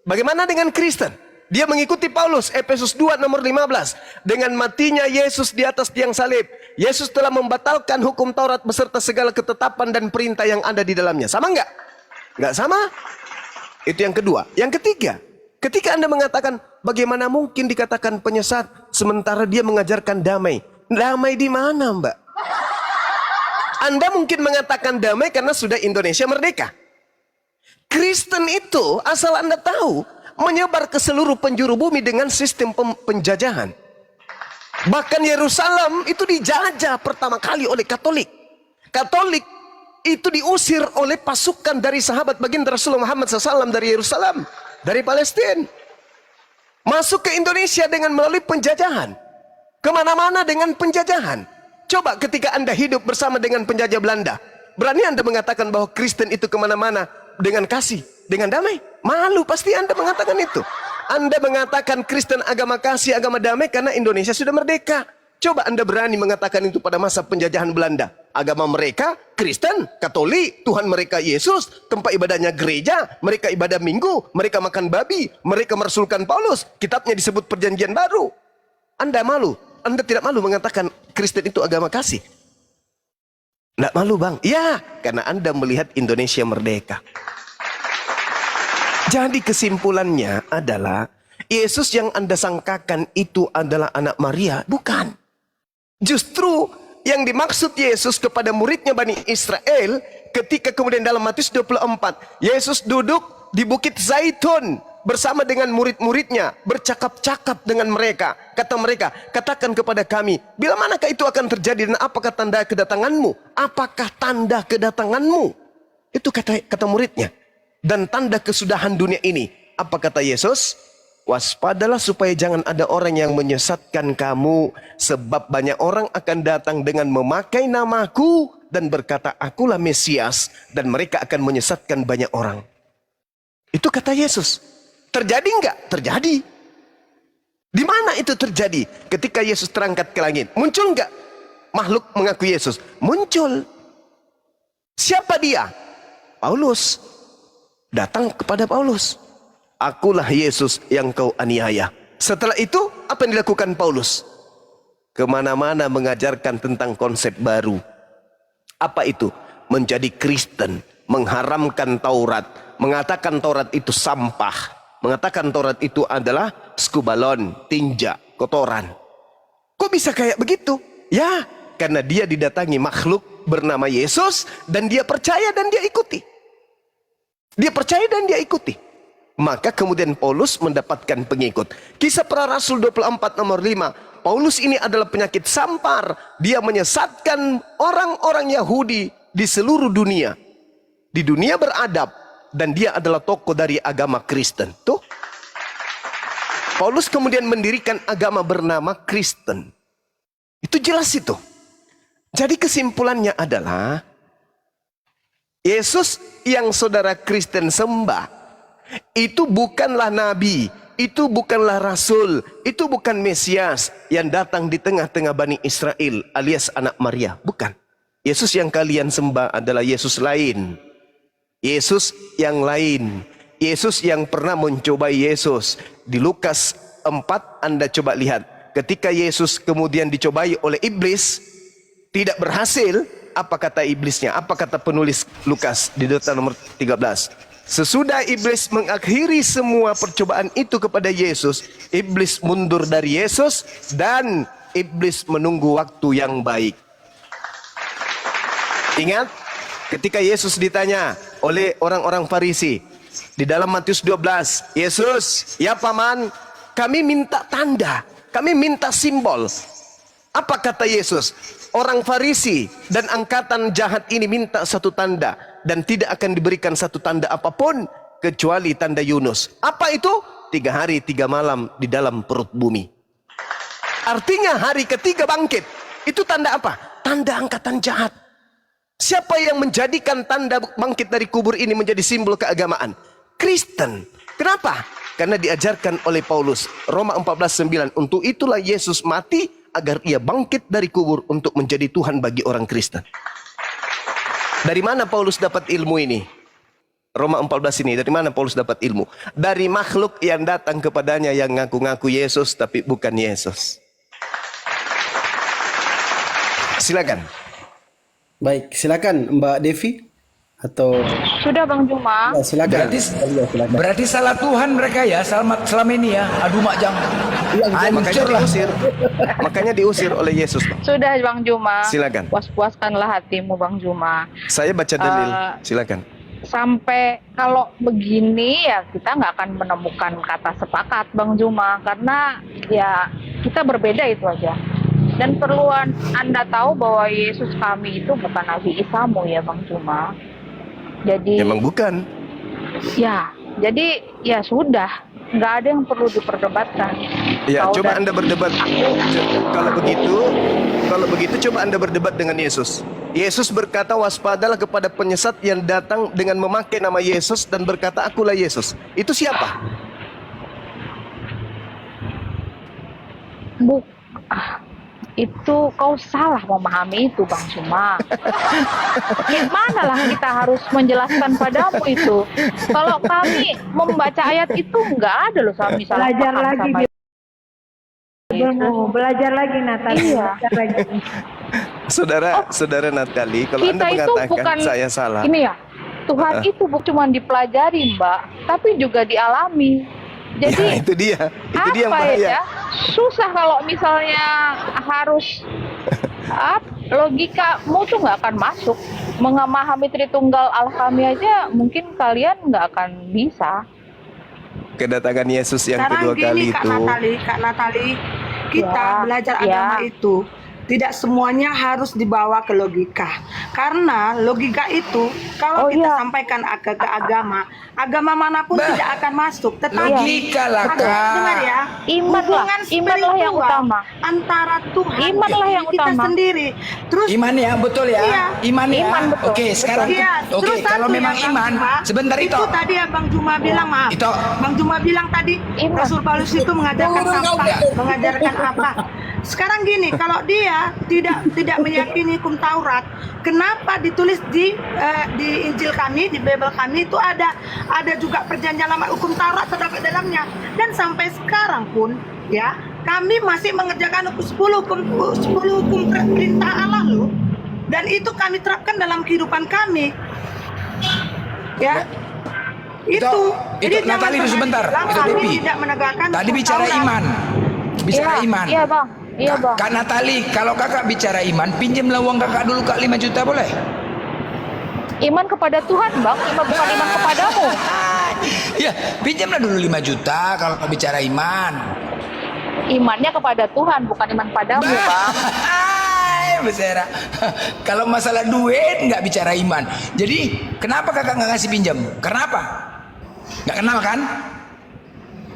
Bagaimana dengan Kristen? Dia mengikuti Paulus, Efesus 2 nomor 15. Dengan matinya Yesus di atas tiang salib, Yesus telah membatalkan hukum Taurat beserta segala ketetapan dan perintah yang ada di dalamnya. Sama enggak? Enggak sama? Itu yang kedua. Yang ketiga, ketika Anda mengatakan, bagaimana mungkin dikatakan penyesat, sementara dia mengajarkan damai. Damai di mana, Mbak? Anda mungkin mengatakan damai karena sudah Indonesia merdeka. Kristen itu, asal Anda tahu, menyebar ke seluruh penjuru bumi dengan sistem penjajahan. Bahkan Yerusalem itu dijajah pertama kali oleh Katolik. Katolik itu diusir oleh pasukan dari sahabat baginda Rasulullah Muhammad SAW dari Yerusalem, dari Palestina. Masuk ke Indonesia dengan melalui penjajahan. Kemana-mana dengan penjajahan. Coba ketika Anda hidup bersama dengan penjajah Belanda, berani Anda mengatakan bahwa Kristen itu kemana-mana dengan kasih, dengan damai? Malu pasti Anda mengatakan itu. Anda mengatakan Kristen agama kasih, agama damai karena Indonesia sudah merdeka. Coba Anda berani mengatakan itu pada masa penjajahan Belanda. Agama mereka Kristen, Katolik, Tuhan mereka Yesus, tempat ibadahnya gereja, mereka ibadah minggu, mereka makan babi, mereka merasulkan Paulus, kitabnya disebut perjanjian baru. Anda malu? Anda tidak malu mengatakan Kristen itu agama kasih? Tidak malu, Bang? Ya, karena Anda melihat Indonesia merdeka. Jadi kesimpulannya adalah Yesus yang Anda sangkakan itu adalah anak Maria. Bukan. Justru yang dimaksud Yesus kepada muridnya Bani Israel ketika kemudian dalam Matius 24 Yesus duduk di Bukit Zaitun bersama dengan murid-muridnya, bercakap-cakap dengan mereka. Kata mereka, katakan kepada kami, bila manakah itu akan terjadi dan apakah tanda kedatanganmu? Apakah tanda kedatanganmu? Itu kata muridnya. Dan tanda kesudahan dunia ini. Apa kata Yesus? Waspadalah supaya jangan ada orang yang menyesatkan kamu. Sebab banyak orang akan datang dengan memakai namaku dan berkata, akulah Mesias. Dan mereka akan menyesatkan banyak orang. Itu kata Yesus. Terjadi enggak? Terjadi. Di mana itu terjadi? Ketika Yesus terangkat ke langit. Muncul enggak makhluk mengaku Yesus? Muncul. Siapa dia? Paulus. Datang kepada Paulus. Akulah Yesus yang kau aniaya. Setelah itu, apa yang dilakukan Paulus? Kemana-mana mengajarkan tentang konsep baru. Apa itu? Menjadi Kristen. Mengharamkan Taurat. Mengatakan Taurat itu sampah. Mengatakan Taurat itu adalah skubalon, tinja, kotoran. Kok bisa kayak begitu? Ya, karena dia didatangi makhluk bernama Yesus. Dan dia percaya dan dia ikuti. Dia percaya dan dia ikuti. Maka kemudian Paulus mendapatkan pengikut. Kisah Para Rasul 24 nomor 5. Paulus ini adalah penyakit sampar. Dia menyesatkan orang-orang Yahudi di seluruh dunia. Di dunia beradab. Dan dia adalah tokoh dari agama Kristen. Tuh. Paulus kemudian mendirikan agama bernama Kristen. Itu jelas itu. Jadi kesimpulannya adalah Yesus yang saudara Kristen sembah itu bukanlah nabi, itu bukanlah rasul, itu bukan Mesias yang datang di tengah-tengah Bani Israel alias anak Maria. Bukan. Yesus yang kalian sembah adalah Yesus lain. Yesus yang lain. Yesus yang pernah mencobai Yesus. Di Lukas 4 Anda coba lihat. Ketika Yesus kemudian dicobai oleh iblis, tidak berhasil, apa kata iblisnya? Apa kata penulis Lukas di Dota nomor 13? Sesudah iblis mengakhiri semua percobaan itu kepada Yesus, iblis mundur dari Yesus dan iblis menunggu waktu yang baik. Ingat ketika Yesus ditanya oleh orang-orang Farisi di dalam Matius 12, Yesus, ya paman, kami minta tanda, kami minta simbol. Apa kata Yesus? Orang Farisi dan angkatan jahat ini minta satu tanda, dan tidak akan diberikan satu tanda apapun kecuali tanda Yunus. Apa itu? 3 hari 3 malam di dalam perut bumi. Artinya hari ketiga bangkit. Itu tanda apa? Tanda angkatan jahat. Siapa yang menjadikan tanda bangkit dari kubur ini menjadi simbol keagamaan? Kristen. Kenapa? Karena diajarkan oleh Paulus. Roma 14:9. Untuk itulah Yesus mati agar ia bangkit dari kubur untuk menjadi Tuhan bagi orang Kristen. Dari mana Paulus dapat ilmu ini? Roma 14 ini, dari mana Paulus dapat ilmu? Dari makhluk yang datang kepadanya yang ngaku-ngaku Yesus tapi bukan Yesus. Silakan. Baik, silakan Mbak Devi atau Sudah Bang Juma. ya, silakan. Berarti, berarti salah Tuhan mereka ya selama ini ya. Aduh mak jangan. Makanya Hancur lah. diusir. Makanya diusir oleh Yesus. Sudah Bang Juma. Silakan. Puas-puaskanlah hatimu Bang Juma. Saya baca dalil. Silakan. Sampai kalau begini ya kita nggak akan menemukan kata sepakat Bang Juma, karena ya kita berbeda itu aja. Dan perlu Anda tahu bahwa Yesus kami itu bukan Nabi Isamu ya Bang Juma. Jadi Memang bukan. ya, jadi ya sudah, nggak ada yang perlu diperdebatkan. Ya, Kau coba dan Anda berdebat. Kalau begitu coba Anda berdebat dengan Yesus. Yesus berkata, waspadalah kepada penyesat yang datang dengan memakai nama Yesus dan berkata, akulah Yesus. Itu siapa? Itu kau salah memahami itu Bang Juma. Gimana lah kita harus menjelaskan padamu itu. Kalau kami membaca ayat itu nggak ada loh kami salah Belajar paham lagi, sama belajar lagi Natali. Iya. Belajar lagi. Saudara Natali, kalau Anda Kita itu mengatakan bukan saya salah. Ini ya, Tuhan itu bukan cuma dipelajari Mbak, tapi juga dialami. Jadi Ya, itu dia yang apa bahaya. ya? Susah kalau misalnya harus logikamu tuh nggak akan masuk. Memahami Tritunggal Allah kami aja mungkin kalian nggak akan bisa. Kedatangan Yesus yang Sekarang kedua gini kali Kak itu. Natali, kita Ya, belajar ya. agama itu tidak semuanya harus dibawa ke logika. Karena logika itu kalau Oh, kita iya. sampaikan ke agama manapun tidak akan masuk. Tetapi Logika lah, ada, Kak. dengar ya, Iman lah yang spiritual utama. antara Tuhan Iman lah yang kita utama. sendiri. Terus Iman ya, betul ya. Iya. Iman ya. Iman, betul. Oke, sekarang Iya, oke, terus kalau satu memang yang Bang iman, Juma, sebentar itu. tadi ya Bang Juma bilang, maaf. Itu. Bang Juma bilang tadi Iman. Rasul Paulus itu mengajarkan Turun kau apa? dia. Mengajarkan apa? Sekarang gini, kalau dia tidak meyakini hukum Taurat, kenapa ditulis di Injil kami, di Bible kami itu ada juga perjanjian lama hukum Taurat terdapat dalamnya. Dan sampai sekarang pun ya, kami masih mengerjakan 10 hukum perintah Allah loh. Dan itu kami terapkan dalam kehidupan kami. Ya. Itu. Jadi jangan Natali, pernah sebentar. bilang Itu kami Devi. tidak menegakkan Tadi hukum bicara Taurat. iman. Bicara Iya, iman. Iya Bang. Iya Bang. Kak Natali, kalau kakak bicara iman, pinjamlah uang kakak dulu Kak 5 juta boleh? Iman kepada Tuhan Bang, bukan iman kepadamu. Ya, pinjamlah dulu 5 juta kalau kau bicara iman. Imannya kepada Tuhan, bukan iman padamu Bang. Besera. Kalau masalah duit nggak bicara iman. Jadi kenapa kakak nggak ngasih pinjam? Kenapa? Nggak kenal kan?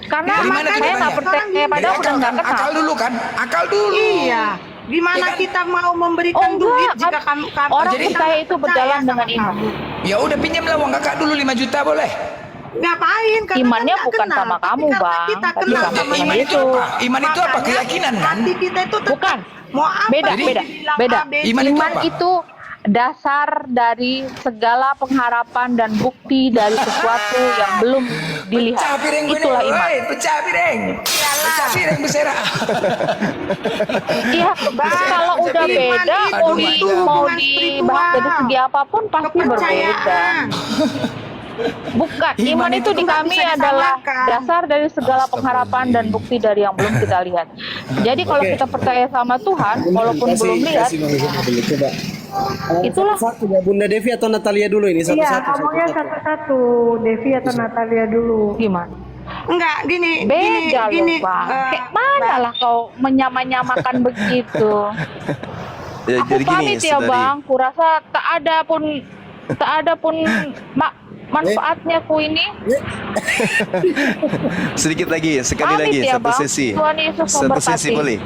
Karena Dari mana saya jawabannya? nggak percaya Dari padamu dan akal nggak kan? kenal. Akal dulu kan? Akal dulu. Iya. Gimana Iya kan? kita mau memberikan Oh, duit enggak. jika kami Orang Jadi- percaya itu berjalan sama dengan iman. kamu? Ya udah pinjamlah uang kakak dulu 5 juta boleh? Ngapain? Karena Imannya kan nggak bukan kenal. sama Tapi kamu, karena Bang. Kita Tapi kenal sama sama iman Yesus. itu apa? Iman itu apa? Makanya Keyakinan kan? hati kita itu tetap Bukan. mau apa Beda, Jadi- beda, dibilang beda. A, B, C. Iman itu Iman apa? itu dasar dari segala pengharapan dan bukti dari sesuatu yang belum dilihat. Pecah piring gue Itulah nih, iman. woi, pecah piring. Pecah piring besera. Iya, kalau udah Iman beda, itu mau hubungan dibahas dari spiritual. segi apapun pasti berbeda. Kepercayaan. Bukan, Iman iman itu itu di nggak kami bisa adalah disamakan. dasar dari segala pengharapan dan bukti dari yang belum kita lihat. Jadi kalau kita percaya sama Tuhan, walaupun belum lihat, Coba. itulah. Satu ya, Bunda Devi atau Natalia dulu ini Iya, satu-satu. ngomongnya satu-satu. Devi atau Natalia dulu. Gimana? Enggak, gini, Beda gini, loh, Bang. eh, Kayak mana lah kau menyamakan begitu? Ya, Aku jadi gini, pamit ya, saudari. Bang. Kurasa tak ada pun manfaatnya ku ini. Sedikit lagi, sekali Pamit lagi, ya, satu Bang. sesi. Tuhan Yesus Satu memberkati. sesi boleh?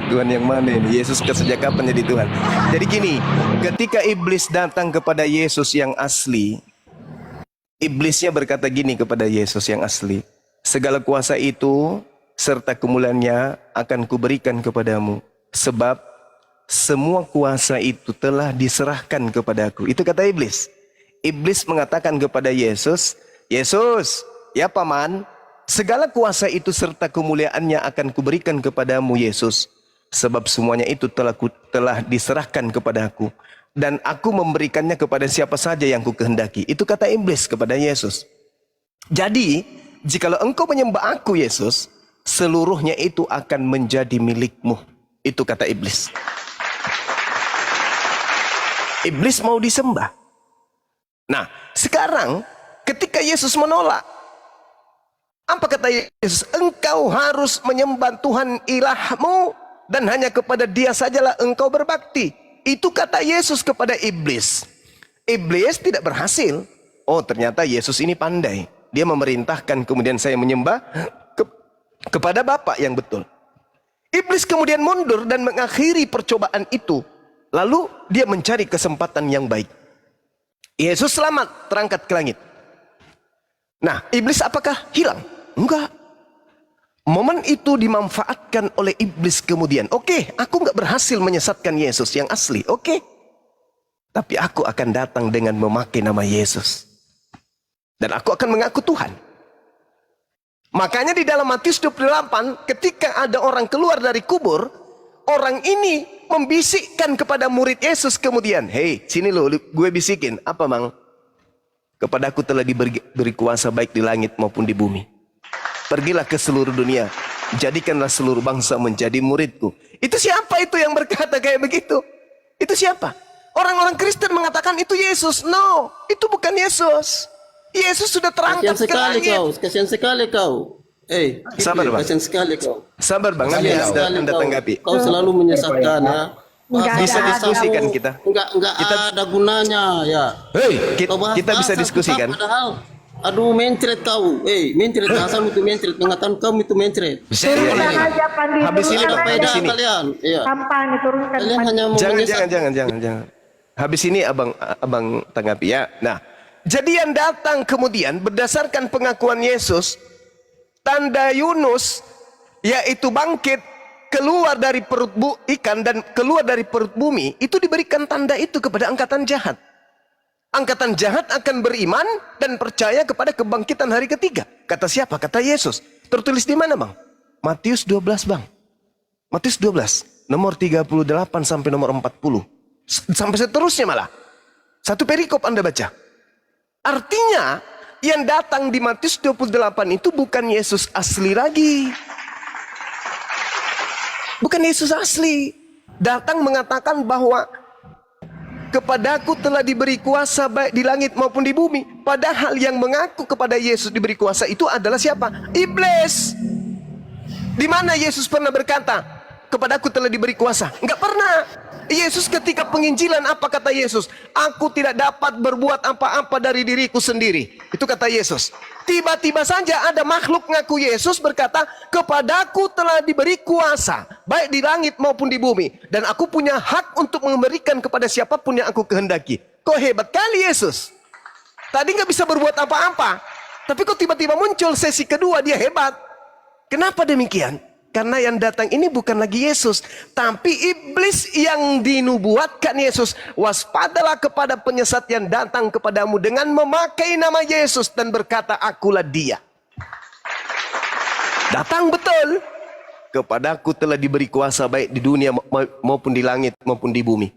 Tuhan yang mana ini? Yesus ke sejak kapan jadi Tuhan? Jadi gini, ketika iblis datang kepada Yesus yang asli, iblisnya berkata gini kepada Yesus yang asli, segala kuasa itu serta kemuliaannya akan kuberikan kepadamu, sebab semua kuasa itu telah diserahkan kepadaku. Itu kata iblis. Iblis mengatakan kepada Yesus, Yesus, ya paman, segala kuasa itu serta kemuliaannya akan kuberikan kepadamu Yesus. Sebab semuanya itu telah diserahkan kepadaku. Dan aku memberikannya kepada siapa saja yang ku kehendaki. Itu kata iblis kepada Yesus. Jadi, jikalau engkau menyembah aku Yesus, seluruhnya itu akan menjadi milikmu. Itu kata iblis. Iblis mau disembah. Nah, sekarang ketika Yesus menolak, apa kata Yesus? Engkau harus menyembah Tuhan ilahmu dan hanya kepada Dia sajalah engkau berbakti. Itu kata Yesus kepada iblis. Iblis tidak berhasil. Oh, ternyata Yesus ini pandai. Dia memerintahkan kemudian saya menyembah kepada Bapa yang betul. Iblis kemudian mundur dan mengakhiri percobaan itu. Lalu dia mencari kesempatan yang baik. Yesus selamat terangkat ke langit. Nah, iblis apakah hilang? Enggak. Momen itu dimanfaatkan oleh iblis kemudian. Oke, aku enggak berhasil menyesatkan Yesus yang asli. Oke. Tapi aku akan datang dengan memakai nama Yesus. Dan aku akan mengaku Tuhan. Makanya di dalam Matius 28, ketika ada orang keluar dari kubur, orang ini membisikkan kepada murid Yesus kemudian, hei, sini lo, gue bisikin. Apa, Mang? Kepadaku telah diberi kuasa baik di langit maupun di bumi. Pergilah ke seluruh dunia, jadikanlah seluruh bangsa menjadi muridku. Itu siapa itu yang berkata kayak begitu? Itu siapa? Orang-orang Kristen mengatakan itu Yesus. No, itu bukan Yesus. Yesus sudah terangkat ke langit. Kasihan sekali kau. Sabar, Bang. Kasihan sekali kau. Sabar, Bang, nanti Anda tanggapi. Kau selalu menyesatkan ya. Enggak Bisa ada. diskusikan kita. Enggak ada gunanya ya. Hei, Kau bahas kita bisa bahasa diskusikan. susah padahal. Aduh, mencret kau. Mencret asal itu mencret, pengetahuan kamu itu mencret. Turunkan aja Pandi. Habis ini, Ada Bang, faedah habis ini. kalian. Iya. Sampah nih, turunkan Kalian Pandi. hanya mau menyesatkan. Jangan. Habis ini abang tanggapi ya. Nah, jadi yang datang kemudian berdasarkan pengakuan Yesus, tanda Yunus yaitu bangkit keluar dari perut ikan dan keluar dari perut bumi, itu diberikan tanda itu kepada angkatan jahat. Angkatan jahat akan beriman dan percaya kepada kebangkitan hari ketiga. Kata siapa? Kata Yesus. Tertulis di mana, Bang? Matius 12, Bang. Matius 12, nomor 38 sampai nomor 40. Sampai seterusnya malah. Satu perikop Anda baca. Artinya, yang datang di Matius 28 itu bukan Yesus asli lagi. Bukan Yesus asli. Datang mengatakan bahwa kepadaku telah diberi kuasa baik di langit maupun di bumi. Padahal yang mengaku kepada Yesus diberi kuasa itu adalah siapa? Iblis. Di mana Yesus pernah berkata, kepadaku telah diberi kuasa? Enggak pernah. Yesus ketika penginjilan apa kata Yesus? Aku tidak dapat berbuat apa-apa dari diriku sendiri. Itu kata Yesus. Tiba-tiba saja ada makhluk ngaku Yesus berkata, kepadaku telah diberi kuasa baik di langit maupun di bumi, dan aku punya hak untuk memberikan kepada siapapun yang aku kehendaki. Kok hebat kali Yesus. Tadi nggak bisa berbuat apa-apa, tapi kok tiba-tiba muncul sesi kedua dia hebat. Kenapa demikian? Karena yang datang ini bukan lagi Yesus, tapi iblis yang dinubuatkan Yesus. Waspadalah kepada penyesat yang datang kepadamu dengan memakai nama Yesus dan berkata, akulah dia. Datang betul. Kepadaku telah diberi kuasa baik di dunia maupun di langit maupun di bumi.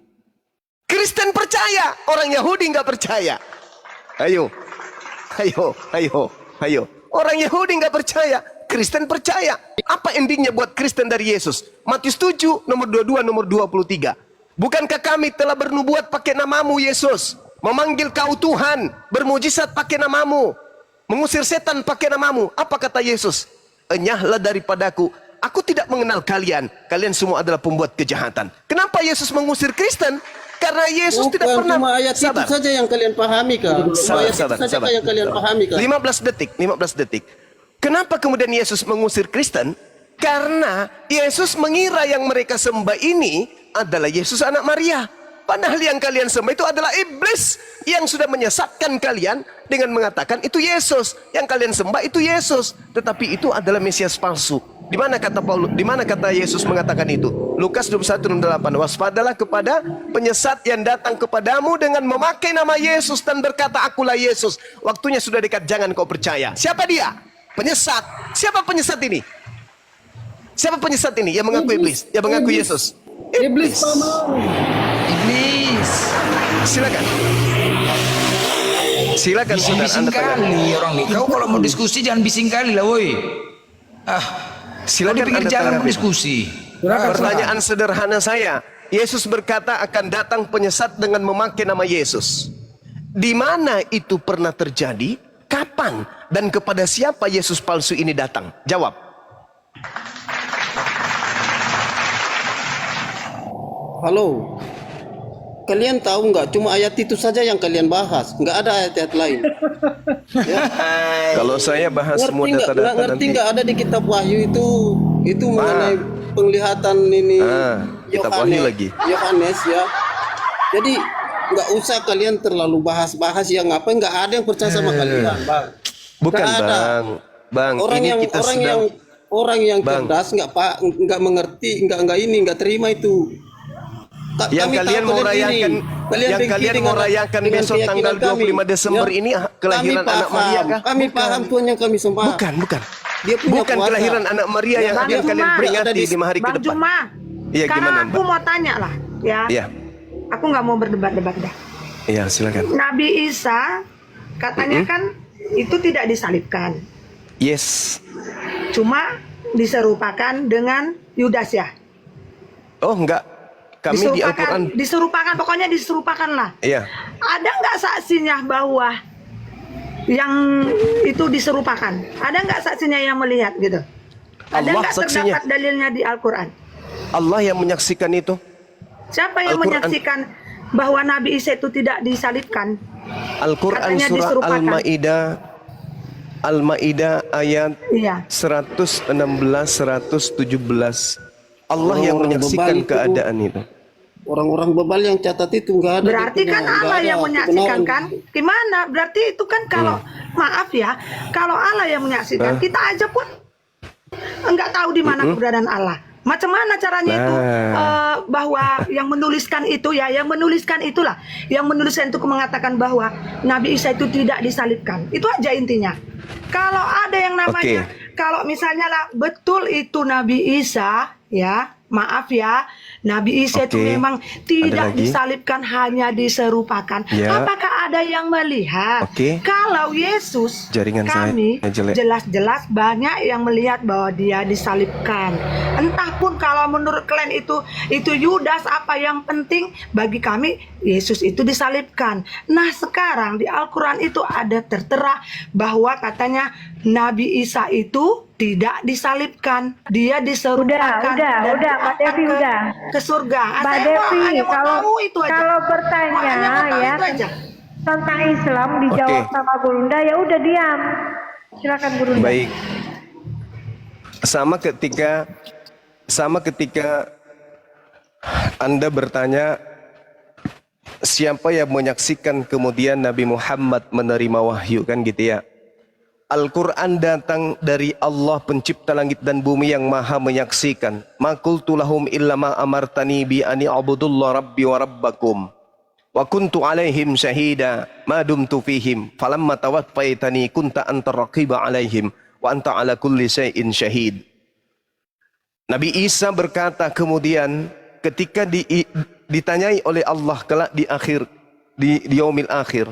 Kristen percaya, orang Yahudi nggak percaya. Ayo. Orang Yahudi nggak percaya, Kristen percaya. Apa endingnya buat Kristen dari Yesus? Matius 7, nomor 22, nomor 23. Bukankah kami telah bernubuat pakai namamu Yesus? Memanggil kau Tuhan, bermujizat pakai namamu, mengusir setan pakai namamu. Apa kata Yesus? Enyahlah daripadaku, aku tidak mengenal kalian. Kalian semua adalah pembuat kejahatan. Kenapa Yesus mengusir Kristen? Karena Yesus Bukan tidak pernah. cuma ayat itu saja yang kalian pahami, Kak. Sabar. Yang kalian pahami, Kak. 15 detik. Kenapa kemudian Yesus mengusir Kristen? Karena Yesus mengira yang mereka sembah ini adalah Yesus anak Maria. Padahal yang kalian sembah itu adalah iblis yang sudah menyesatkan kalian dengan mengatakan itu Yesus. Yang kalian sembah itu Yesus, tetapi itu adalah Mesias palsu. Di mana kata Paulus? Di mana kata Yesus mengatakan itu? Lukas 21:8. Waspadalah kepada penyesat yang datang kepadamu dengan memakai nama Yesus dan berkata, akulah Yesus. Waktunya sudah dekat, jangan kau percaya. Siapa dia? Penyesat. Siapa penyesat ini? Siapa penyesat ini? Yang mengaku iblis, yang mengaku Yesus. Iblis. Iblis. Silakan. Silakan saudara, Bising Anda tanyakan. kali orang nih. Kau kalau mau diskusi jangan bising kali lah, woi. Silakan Kau di pinggir Anda jalan mau tanggapi. diskusi. Pertanyaan sederhana saya. Yesus berkata akan datang penyesat dengan memakai nama Yesus. Di mana itu pernah terjadi? Kapan? Dan kepada siapa Yesus palsu ini datang? Jawab. Halo. Kalian tahu nggak? Cuma ayat itu saja yang kalian bahas. Nggak ada ayat-ayat lain. Ya. Kalau saya bahas semua data-data Ngerti nanti. nggak ada di kitab Wahyu itu mengenai penglihatan ini kitab Wahyu lagi. Yohanes ya. Jadi nggak usah kalian terlalu bahas-bahas yang apa, nggak ada yang percaya sama kalian, Bang. Bukan Nggak ada. Bang. Ini kita sedang. Orang yang Bang. cerdas nggak mengerti, nggak terima itu. Yang kalian mau rayakan, besok tanggal 25 Desember ini kelahiran anak Maria kah? Kami paham Tuhan yang kami sembah. Bukan. Dia punya Bukan kuasa. kelahiran anak Maria yang Bang akan kalian Juma. peringati di 5 hari ke Bang depan. Juma, Iya, sekarang gimana, aku Mbak? mau tanya lah, ya. Iya. Aku nggak mau berdebat-debat dah. Iya, silakan. Nabi Isa katanya kan itu tidak disalibkan, Yes. cuma diserupakan dengan Yudas ya. Oh, enggak. Kami di Al-Quran. Diserupakan, pokoknya diserupakan lah. Iya. Ada nggak saksinya bahwa yang itu diserupakan? Ada nggak saksinya yang melihat gitu? Ada Allah nggak saksinya. terdapat dalilnya di Al-Quran? Allah yang menyaksikan itu. Siapa yang Al-Quran. menyaksikan bahwa Nabi Isa itu tidak disalibkan? Al-Quran Katanya surah diserupakan. Al-Maidah ayat Iya. 116 117. Allah yang Orang-orang menyaksikan bebal itu, keadaan itu. Orang-orang bebal yang catat itu nggak ada. Berarti itunya, kan nggak Allah ada yang menyaksikan kebenaran. kan? Gimana? Berarti itu kan kalau maaf ya, kalau Allah yang menyaksikan, kita aja pun enggak tahu di mana keberadaan Allah. Macam mana caranya itu bahwa yang menuliskan itu ya, yang menuliskan itulah, yang menuliskan itu mengatakan bahwa Nabi Isa itu tidak disalibkan. Itu aja intinya. Kalau ada yang namanya, kalau misalnya lah betul itu Nabi Isa, ya maaf ya, Nabi Isa itu memang tidak lagi? disalibkan, hanya diserupakan. Ya. Apakah ada yang melihat? Kalau Yesus, Jaringan kami saya jelek. jelas-jelas banyak yang melihat bahwa dia disalibkan. Entah pun kalau menurut kalian itu Yudas, apa yang penting bagi kami Yesus itu disalibkan. Nah sekarang di Al-Quran itu ada tertera bahwa katanya Nabi Isa itu tidak disalibkan, dia diserupakan Udah, Mbak Devi, udah. ke surga. Mbak Saya Devi, hanya mau kalau tahu itu aja. kalau bertanya Hanya mau tahu ya itu aja. tentang Islam dijawab sama Gurunda, ya udah diam. Silakan Gurunda. Baik. Sama ketika Anda bertanya siapa yang menyaksikan kemudian Nabi Muhammad menerima wahyu kan gitu ya. Al-Quran datang dari Allah pencipta langit dan bumi yang maha menyaksikan. Ma qultu lahum illa ma amartani bi ani abudullah rabbi wa rabbakum. Wa kuntu alaihim syahida ma dumtu fihim. Falamma tawaffaitani kunta anta raqiba alaihim. Wa anta ala kulli syai'in syahid. Nabi Isa berkata kemudian ketika ditanyai oleh Allah kelak di yaumil akhir.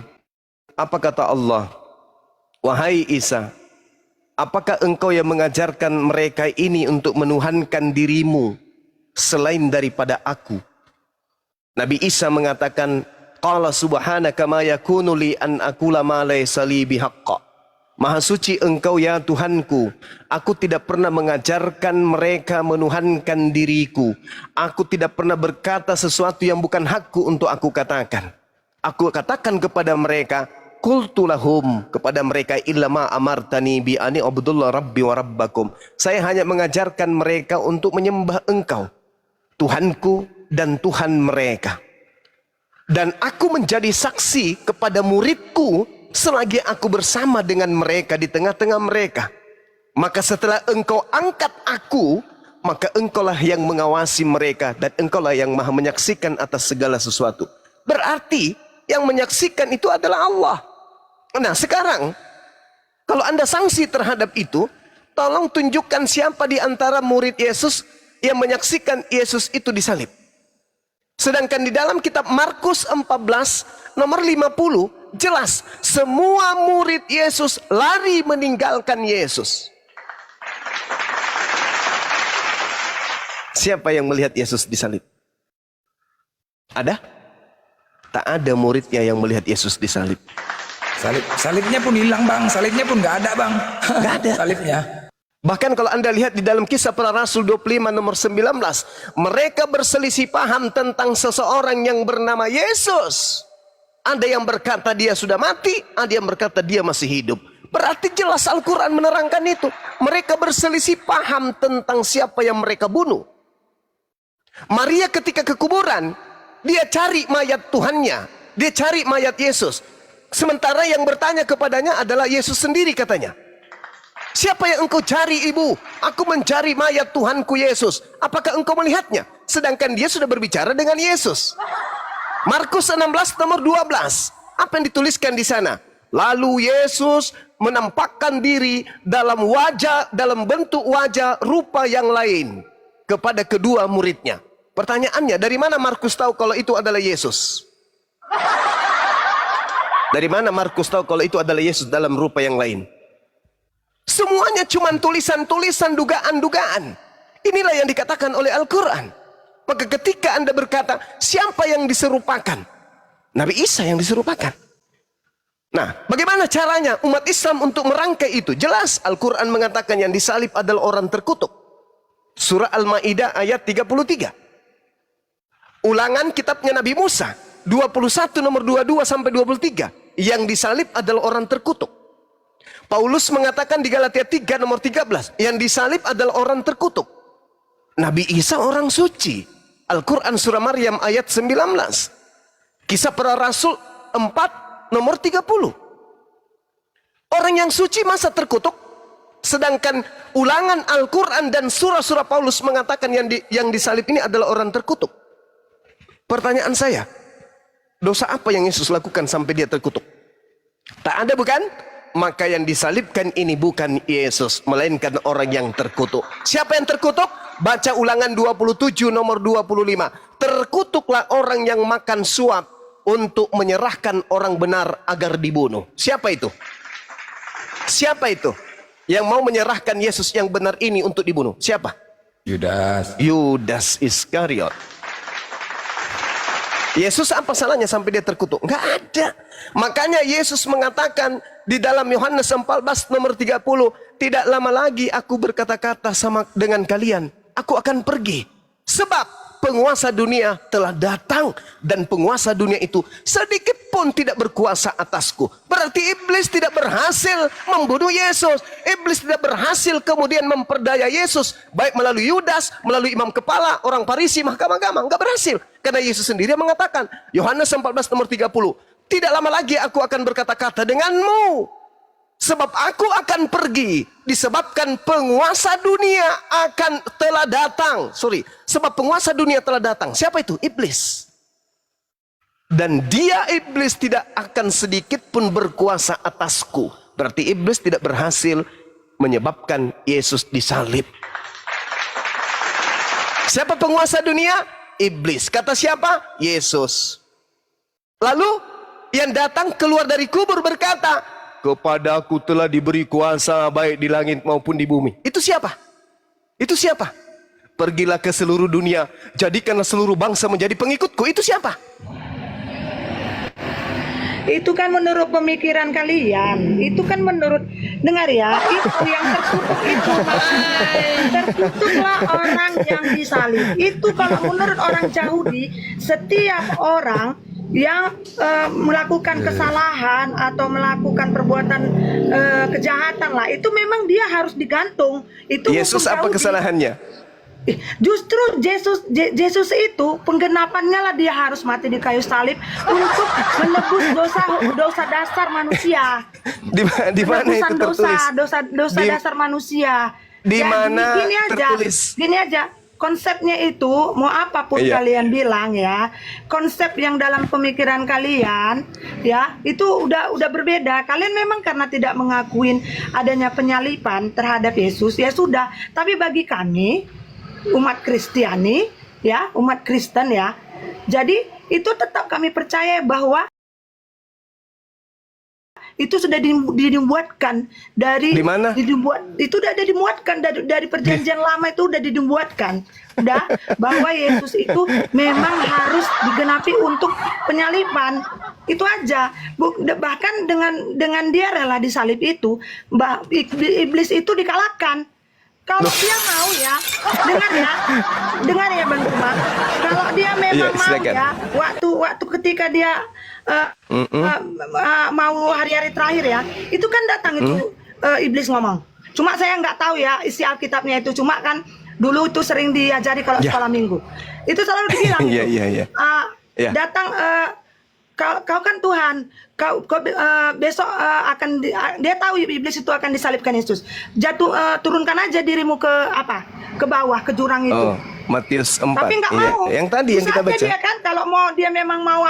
Apa kata Allah? Wahai Isa, apakah engkau yang mengajarkan mereka ini untuk menuhankan dirimu selain daripada aku? Nabi Isa mengatakan, Qala subhanaka ma yakunu li an aqula ma laysa li bihaqqa. Maha suci engkau ya Tuhanku, aku tidak pernah mengajarkan mereka menuhankan diriku. Aku tidak pernah berkata sesuatu yang bukan hakku untuk aku katakan. Aku katakan kepada mereka, Qultu lahum, kepada mereka, illama amartani bi ani abdullah rabbi wa rabbakum. Saya hanya mengajarkan mereka untuk menyembah engkau, Tuhanku dan Tuhan mereka. Dan aku menjadi saksi kepada muridku selagi aku bersama dengan mereka di tengah-tengah mereka. Maka setelah engkau angkat aku, maka engkaulah yang mengawasi mereka dan engkaulah yang maha menyaksikan atas segala sesuatu. Berarti yang menyaksikan itu adalah Allah. Nah sekarang, kalau Anda sanksi terhadap itu, tolong tunjukkan siapa di antara murid Yesus yang menyaksikan Yesus itu disalib. Sedangkan di dalam kitab Markus 14 nomor 50 jelas semua murid Yesus lari meninggalkan Yesus. Siapa yang melihat Yesus disalib? Ada? Tak ada muridnya yang melihat Yesus disalib. Salibnya pun hilang bang, salibnya pun nggak ada bang. Nggak ada. Salibnya. Bahkan kalau Anda lihat di dalam Kisah Para Rasul 25 nomor 19, mereka berselisih paham tentang seseorang yang bernama Yesus. Ada yang berkata dia sudah mati, ada yang berkata dia masih hidup. Berarti jelas Al-Quran menerangkan itu. Mereka berselisih paham tentang siapa yang mereka bunuh. Maria ketika ke kuburan, dia cari mayat Tuhannya, dia cari mayat Yesus. Sementara yang bertanya kepadanya adalah Yesus sendiri katanya. Siapa yang engkau cari ibu? Aku mencari mayat Tuhanku Yesus. Apakah engkau melihatnya? Sedangkan dia sudah berbicara dengan Yesus. Markus 16 nomor 12. Apa yang dituliskan di sana? Lalu Yesus menampakkan diri dalam bentuk wajah rupa yang lain kepada kedua muridnya. Pertanyaannya, dari mana Markus tahu kalau itu adalah Yesus? Dari mana Markus tahu kalau itu adalah Yesus dalam rupa yang lain? Semuanya cuma tulisan-tulisan, dugaan-dugaan. Inilah yang dikatakan oleh Al-Quran. Maka ketika Anda berkata, siapa yang diserupakan? Nabi Isa yang diserupakan. Nah, bagaimana caranya umat Islam untuk merangkai itu? Jelas Al-Quran mengatakan yang disalib adalah orang terkutuk. Surah Al-Ma'idah ayat 33. Ulangan kitabnya Nabi Musa 21 nomor 22 sampai 23. Yang disalib adalah orang terkutuk. Paulus mengatakan di Galatia 3 nomor 13. Yang disalib adalah orang terkutuk. Nabi Isa orang suci. Al-Quran surah Maryam ayat 19. Kisah Para Rasul 4 nomor 30. Orang yang suci masa terkutuk? Sedangkan ulangan Al-Quran dan surah-surah Paulus mengatakan yang disalib ini adalah orang terkutuk. Pertanyaan saya, dosa apa yang Yesus lakukan sampai dia terkutuk? Tak ada bukan? Maka yang disalibkan ini bukan Yesus, melainkan orang yang terkutuk. Siapa yang terkutuk? Baca ulangan 27 nomor 25. Terkutuklah orang yang makan suap untuk menyerahkan orang benar agar dibunuh. Siapa itu? Siapa itu yang mau menyerahkan Yesus yang benar ini untuk dibunuh? Siapa? Yudas Iskariot. Yesus apa salahnya sampai dia terkutuk? Enggak ada. Makanya Yesus mengatakan di dalam Yohanes 14 nomor 30, tidak lama lagi aku berkata-kata sama dengan kalian, aku akan pergi. Sebab penguasa dunia telah datang dan penguasa dunia itu sedikit pun tidak berkuasa atasku. Berarti iblis tidak berhasil membunuh Yesus. Iblis tidak berhasil kemudian memperdaya Yesus, baik melalui Yudas, melalui imam kepala, orang Farisi, mahkamah agama. Enggak berhasil. Karena Yesus sendiri mengatakan, Yohanes 14 nomor 30, tidak lama lagi aku akan berkata-kata denganmu. Sebab aku akan pergi disebabkan penguasa dunia akan telah datang. Sebab penguasa dunia telah datang. Siapa itu? Iblis. Dan dia iblis tidak akan sedikit pun berkuasa atasku. Berarti iblis tidak berhasil menyebabkan Yesus disalib. Siapa penguasa dunia? Iblis. Kata siapa? Yesus. Lalu yang datang keluar dari kubur berkata, kepadaku telah diberi kuasa baik di langit maupun di bumi. Itu siapa? Itu siapa? Pergilah ke seluruh dunia, jadikanlah seluruh bangsa menjadi pengikutku. Itu siapa? Itu kan menurut pemikiran kalian. Itu kan menurut, dengar ya, itu yang terkutuk itu, terkutuklah orang yang disalib. Itu kalau menurut orang Yahudi, setiap orang yang melakukan kesalahan atau melakukan perbuatan kejahatan lah, itu memang dia harus digantung. Itu Yesus apa kesalahannya? Justru Yesus itu penggenapannya lah, dia harus mati di kayu salib untuk menebus dosa dasar manusia. Di mana itu tertulis? Dosa dasar manusia. Di Ya, mana gini aja, tertulis? Gini aja. Konsepnya itu mau apapun Iya. kalian bilang ya, konsep yang dalam pemikiran kalian ya itu udah berbeda. Kalian memang karena tidak mengakuin adanya penyaliban terhadap Yesus, ya sudah. Tapi bagi kami umat Kristiani ya, umat Kristen ya, jadi itu tetap kami percaya bahwa itu sudah dibuatkan dari Di mana? Itu sudah dimuatkan dari perjanjian lama, itu udah dibuatkan udah bahwa Yesus itu memang harus digenapi untuk penyaliban. Itu aja. Bahkan dengan dia rela disalib itu, iblis itu dikalahkan. Kalau dia mau ya, dengar ya Bang Kuma. Kalau dia memang mau silakan. ya, waktu ketika dia mau hari-hari terakhir ya, itu kan datang itu iblis ngomong. Cuma saya nggak tahu ya isi Alkitabnya itu. Cuma kan dulu itu sering diajari kalau sekolah minggu. Itu selalu dibilang. Iya. Datang. Kau kan Tuhan, kau besok akan dia tahu iblis itu akan disalibkan Yesus. Turunkan aja dirimu ke bawah, ke jurang itu. Oh, Matius 4. Tapi nggak Iya. mau. Yang tadi yang kita baca. Dia kan kalau dia memang mau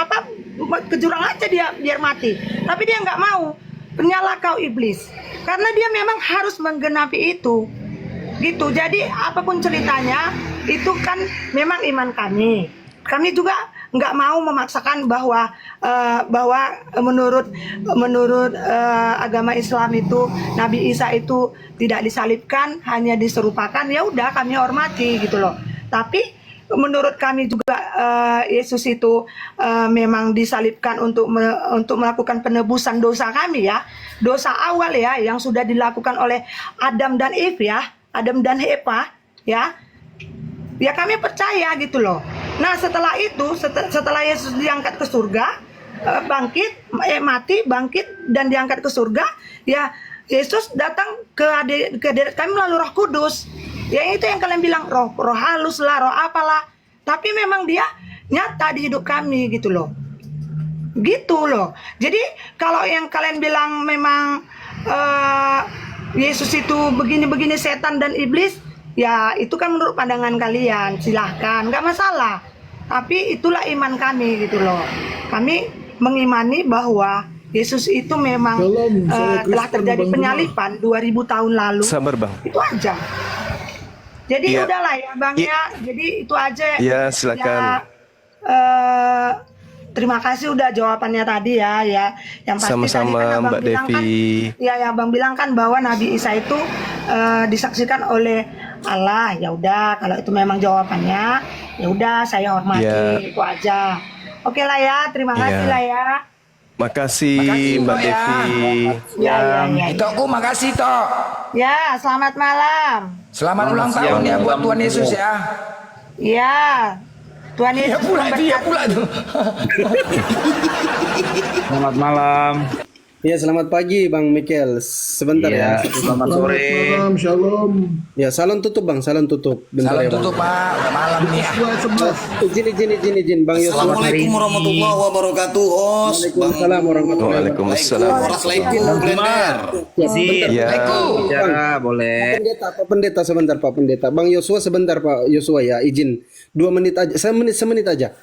ke jurang aja dia biar mati. Tapi dia nggak mau. Penyalah kau iblis. Karena dia memang harus menggenapi itu. Gitu. Jadi apapun ceritanya itu kan memang iman kami. Kami juga nggak mau memaksakan bahwa menurut agama Islam itu Nabi Isa itu tidak disalibkan, hanya diserupakan. Ya udah, kami hormati gitu loh. Tapi menurut kami juga Yesus itu memang disalibkan untuk melakukan penebusan dosa kami ya, dosa awal ya yang sudah dilakukan oleh Adam dan Eva ya. Ya kami percaya gitu loh. Nah setelah itu, setelah Yesus diangkat ke surga, mati, bangkit, dan diangkat ke surga, ya Yesus datang ke diri kami melalui Roh Kudus. Ya itu yang kalian bilang roh halus lah, roh apalah. Tapi memang dia nyata di hidup kami gitu loh. Gitu loh. Jadi kalau yang kalian bilang memang Yesus itu begini-begini setan dan iblis, ya itu kan menurut pandangan kalian, silahkan, nggak masalah. Tapi itulah iman kami gitu loh. Kami mengimani bahwa Yesus itu memang telah terjadi penyaliban 2000 tahun lalu. Sabar Bang. Itu aja. Jadi Ya. udahlah ya Bang ya. Jadi itu aja. Ya, silakan. Terima kasih udah jawabannya tadi ya. Yang pasti Sama-sama, tadi kan Abang Mbak bilang kan, Devi. ya Abang bilang kan bahwa Nabi Isa itu disaksikan oleh Allah. Ya udah, kalau itu memang jawabannya, ya udah saya hormati, Ya. itu aja. Oke lah ya, terima kasih Ya. lah ya. Makasih Makasih, Mbak Mbak, ya. Devi. Ya. Tokku makasih Tok. Ya, selamat malam. Selamat ulang tahun ya buat Tuhan Yesus ya. Ya, Tuhan Iya Yesus pula itu, ya memberkati. pula tuh. Selamat malam. Ya, selamat pagi Bang Michael. Sebentar ya. Selamat sore. Malam, shalom. Ya, salon tutup Bang, salon tutup. Bentar Salam ya, Bang. tutup Pak, udah malam nih. Izin Bang Yosua. Assalamualaikum warahmatullahi wabarakatuh. Host Waalaikumsalam warahmatullahi wabarakatuh. Waalaikumsalam. Horas Laiku Blender. Ya. Bicara boleh. Pak Pendeta sebentar Pak Pendeta. Bang Yosua sebentar Pak Yosua ya, izin 2 menit aja. Semenit aja.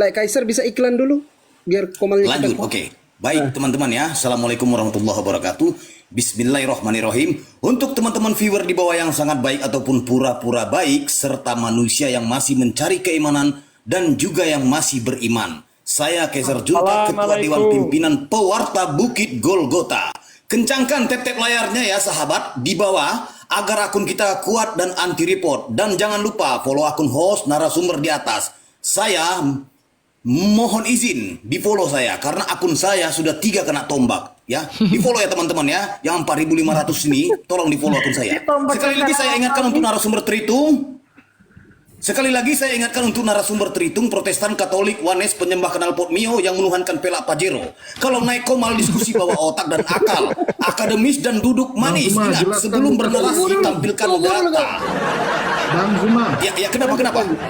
Like Kaiser bisa iklan dulu biar komalnya Lanjut, kita. oke. Baik teman-teman ya. Assalamualaikum warahmatullahi wabarakatuh. Bismillahirrahmanirrahim. Untuk teman-teman viewer di bawah yang sangat baik ataupun pura-pura baik, serta manusia yang masih mencari keimanan dan juga yang masih beriman. Saya Kaiser Junta, Ketua Dewan Pimpinan Pewarta Bukit Golgota. Kencangkan tap-tap layarnya ya sahabat di bawah agar akun kita kuat dan anti report. Dan jangan lupa follow akun host narasumber di atas. Saya mohon izin di follow saya karena akun saya sudah 3 kena tombak ya. Di follow ya teman-teman ya. Yang 4.500 ini tolong di follow akun saya. Sekali lagi saya ingatkan untuk narasumber terhitung. Sekali lagi saya ingatkan untuk narasumber terhitung Protestan, Katolik, Wanes, penyembah knalpot Mio yang menuhankan pelak Pajero. Kalau naik komal diskusi bawa otak dan akal, akademis dan duduk manis. Ingat, sebelum bernarasi tampilkan data. Bang Zuma. Ya kenapa?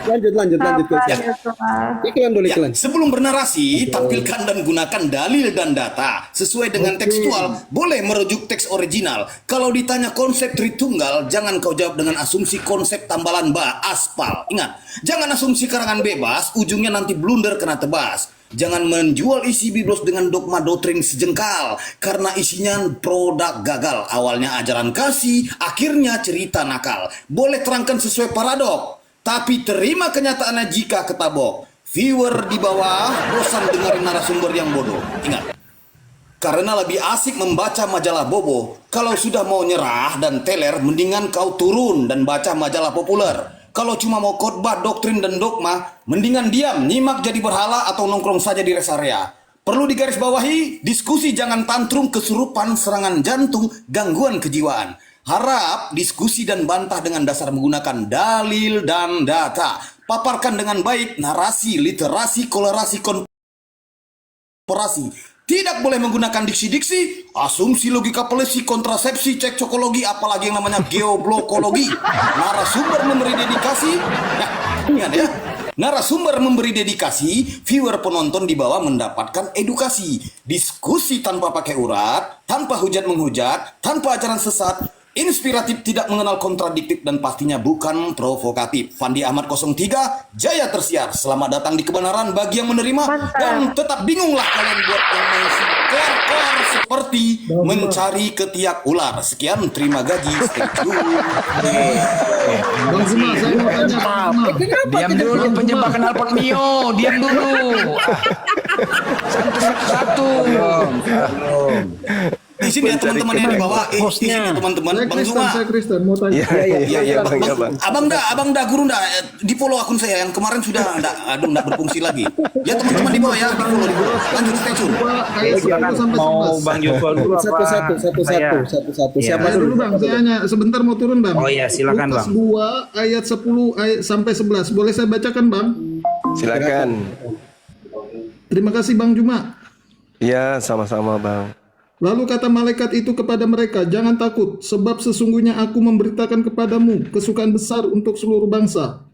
Lanjut. Ya. Iklan dulu Ya, iklan. sebelum bernarasi, tampilkan dan gunakan dalil dan data sesuai dengan tekstual. Boleh merujuk teks original. Kalau ditanya konsep Tritunggal, jangan kau jawab dengan asumsi konsep tambalan aspal. Ingat, jangan asumsi karangan bebas, ujungnya nanti blunder kena tebas. Jangan menjual isi biblos dengan dogma doktrin sejengkal, karena isinya produk gagal. Awalnya ajaran kasih, akhirnya cerita nakal. Boleh terangkan sesuai paradok, tapi terima kenyataannya jika ketabok. Viewer di bawah, bosan dengerin narasumber yang bodoh. Ingat, karena lebih asik membaca majalah bobo. Kalau sudah mau nyerah dan teler, mendingan kau turun dan baca majalah populer. Kalau cuma mau khotbah, doktrin dan dogma, mendingan diam, nyimak jadi berhala atau nongkrong saja di rest area. Perlu digarisbawahi, diskusi jangan tantrum, kesurupan, serangan jantung, gangguan kejiwaan. Harap diskusi dan bantah dengan dasar menggunakan dalil dan data. Paparkan dengan baik narasi, literasi, kolerasi, korporasi. Tidak boleh menggunakan diksi-diksi, asumsi, logika pelisi, kontrasepsi, cekcokologi, apalagi yang namanya geoblokologi. Narasumber memberi dedikasi, ya, ingat ya. Narasumber memberi dedikasi, viewer penonton di bawah mendapatkan edukasi. Diskusi tanpa pakai urat, tanpa hujat menghujat, tanpa ajaran sesat, inspiratif, tidak mengenal kontradiktif, dan pastinya bukan provokatif. Fandi Ahmad 03, Jaya tersiar. Selamat datang di kebenaran bagi yang menerima. Dan tetap bingunglah kalian buat yang mengisi kelar seperti mencari ketiak ular. Sekian, terima gaji. Stay tune. Bang Zuma, saya mau tanya Bang Zuma. Diam dulu penyembah knalpot Mio, diam dulu. Satu. Di sini ya teman-teman yang di bawah. Di sini ya teman-teman. Saya Bang Kristen, Zuma. saya Kristen, mau tanya. Iya bang, ya bang. Abang dah, di follow akun saya yang kemarin sudah enggak berfungsi lagi. Ya teman-teman di bawah ya, di follow. Lanjut, stay tune. Ayat 10 sampai 11. Bang Yosua dulu apa? Satu. Siapa Saya dulu Bang, saya hanya sebentar mau turun Bang. Oh iya, silakan, Lukas Bang. 2 ayat 10 sampai 11. Boleh saya bacakan Bang? Silakan. Terima kasih Bang Juma. Ya, sama-sama bang. Lalu kata malaikat itu kepada mereka, jangan takut, sebab sesungguhnya aku memberitakan kepadamu kesukaan besar untuk seluruh bangsa.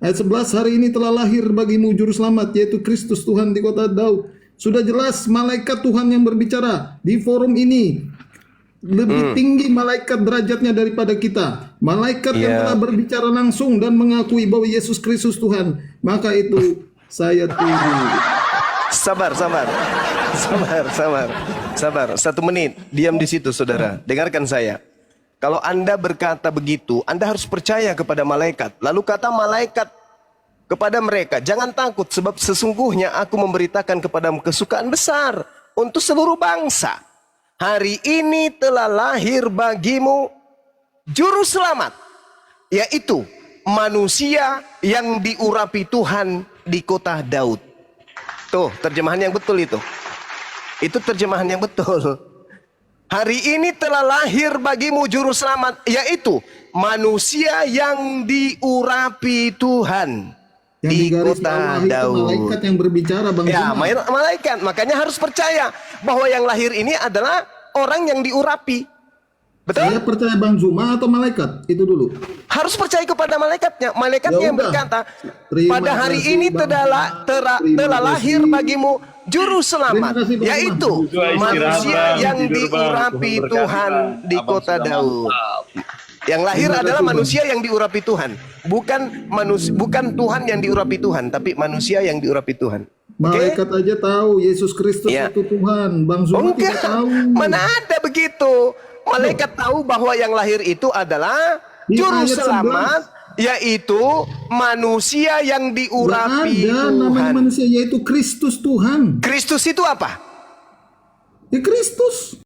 Ayat 11, hari ini telah lahir bagimu juru selamat, yaitu Kristus Tuhan di kota Daud. Sudah jelas malaikat Tuhan yang berbicara di forum ini. Lebih tinggi malaikat derajatnya daripada kita. Malaikat yang telah berbicara langsung dan mengakui bahwa Yesus Kristus Tuhan. Maka itu saya tunggu. Sabar. 1 menit. Diam di situ, saudara. Dengarkan saya. Kalau Anda berkata begitu, Anda harus percaya kepada malaikat. Lalu kata malaikat kepada mereka, jangan takut, sebab sesungguhnya aku memberitakan kepadamu kesukaan besar untuk seluruh bangsa. Hari ini telah lahir bagimu juru selamat, yaitu manusia yang diurapi Tuhan di kota Daud. Tuh, terjemahan yang betul itu. Itu terjemahan yang betul. Hari ini telah lahir bagimu juru selamat, yaitu manusia yang diurapi Tuhan. Yang di di garis kota bawah itu Daud. malaikat yang berbicara, Bang Ya, Zuma. malaikat. Makanya harus percaya bahwa yang lahir ini adalah orang yang diurapi. Betul? Saya percaya Bang Zuma atau malaikat? Itu dulu. Harus percaya kepada malaikatnya. Malaikatnya Ya yang udah. berkata, Terima pada hari kasih, ini Bang telah Terima lahir kasih. bagimu juru selamat, Terima kasih, Bang yaitu Bang. manusia Istirahat, Bang. yang Tidur, Bang. diurapi Tuhan berkati, Tuhan Bang. di Abang kota sudah Daud. Yang lahir Terima adalah kasih, Bang. manusia yang diurapi Tuhan, bukan Tuhan yang diurapi Tuhan, tapi manusia yang diurapi Tuhan. Malaikat aja tahu Yesus Kristus Ya. itu Tuhan. Bang Zuma tidak Enggak, tahu. mana ada begitu. Malaikat tahu bahwa yang lahir itu adalah Di juru ayat selamat, yaitu manusia yang Nggak diurapi ada namanya Tuhan. manusia, yaitu Kristus Tuhan. Kristus itu apa? Ya Kristus.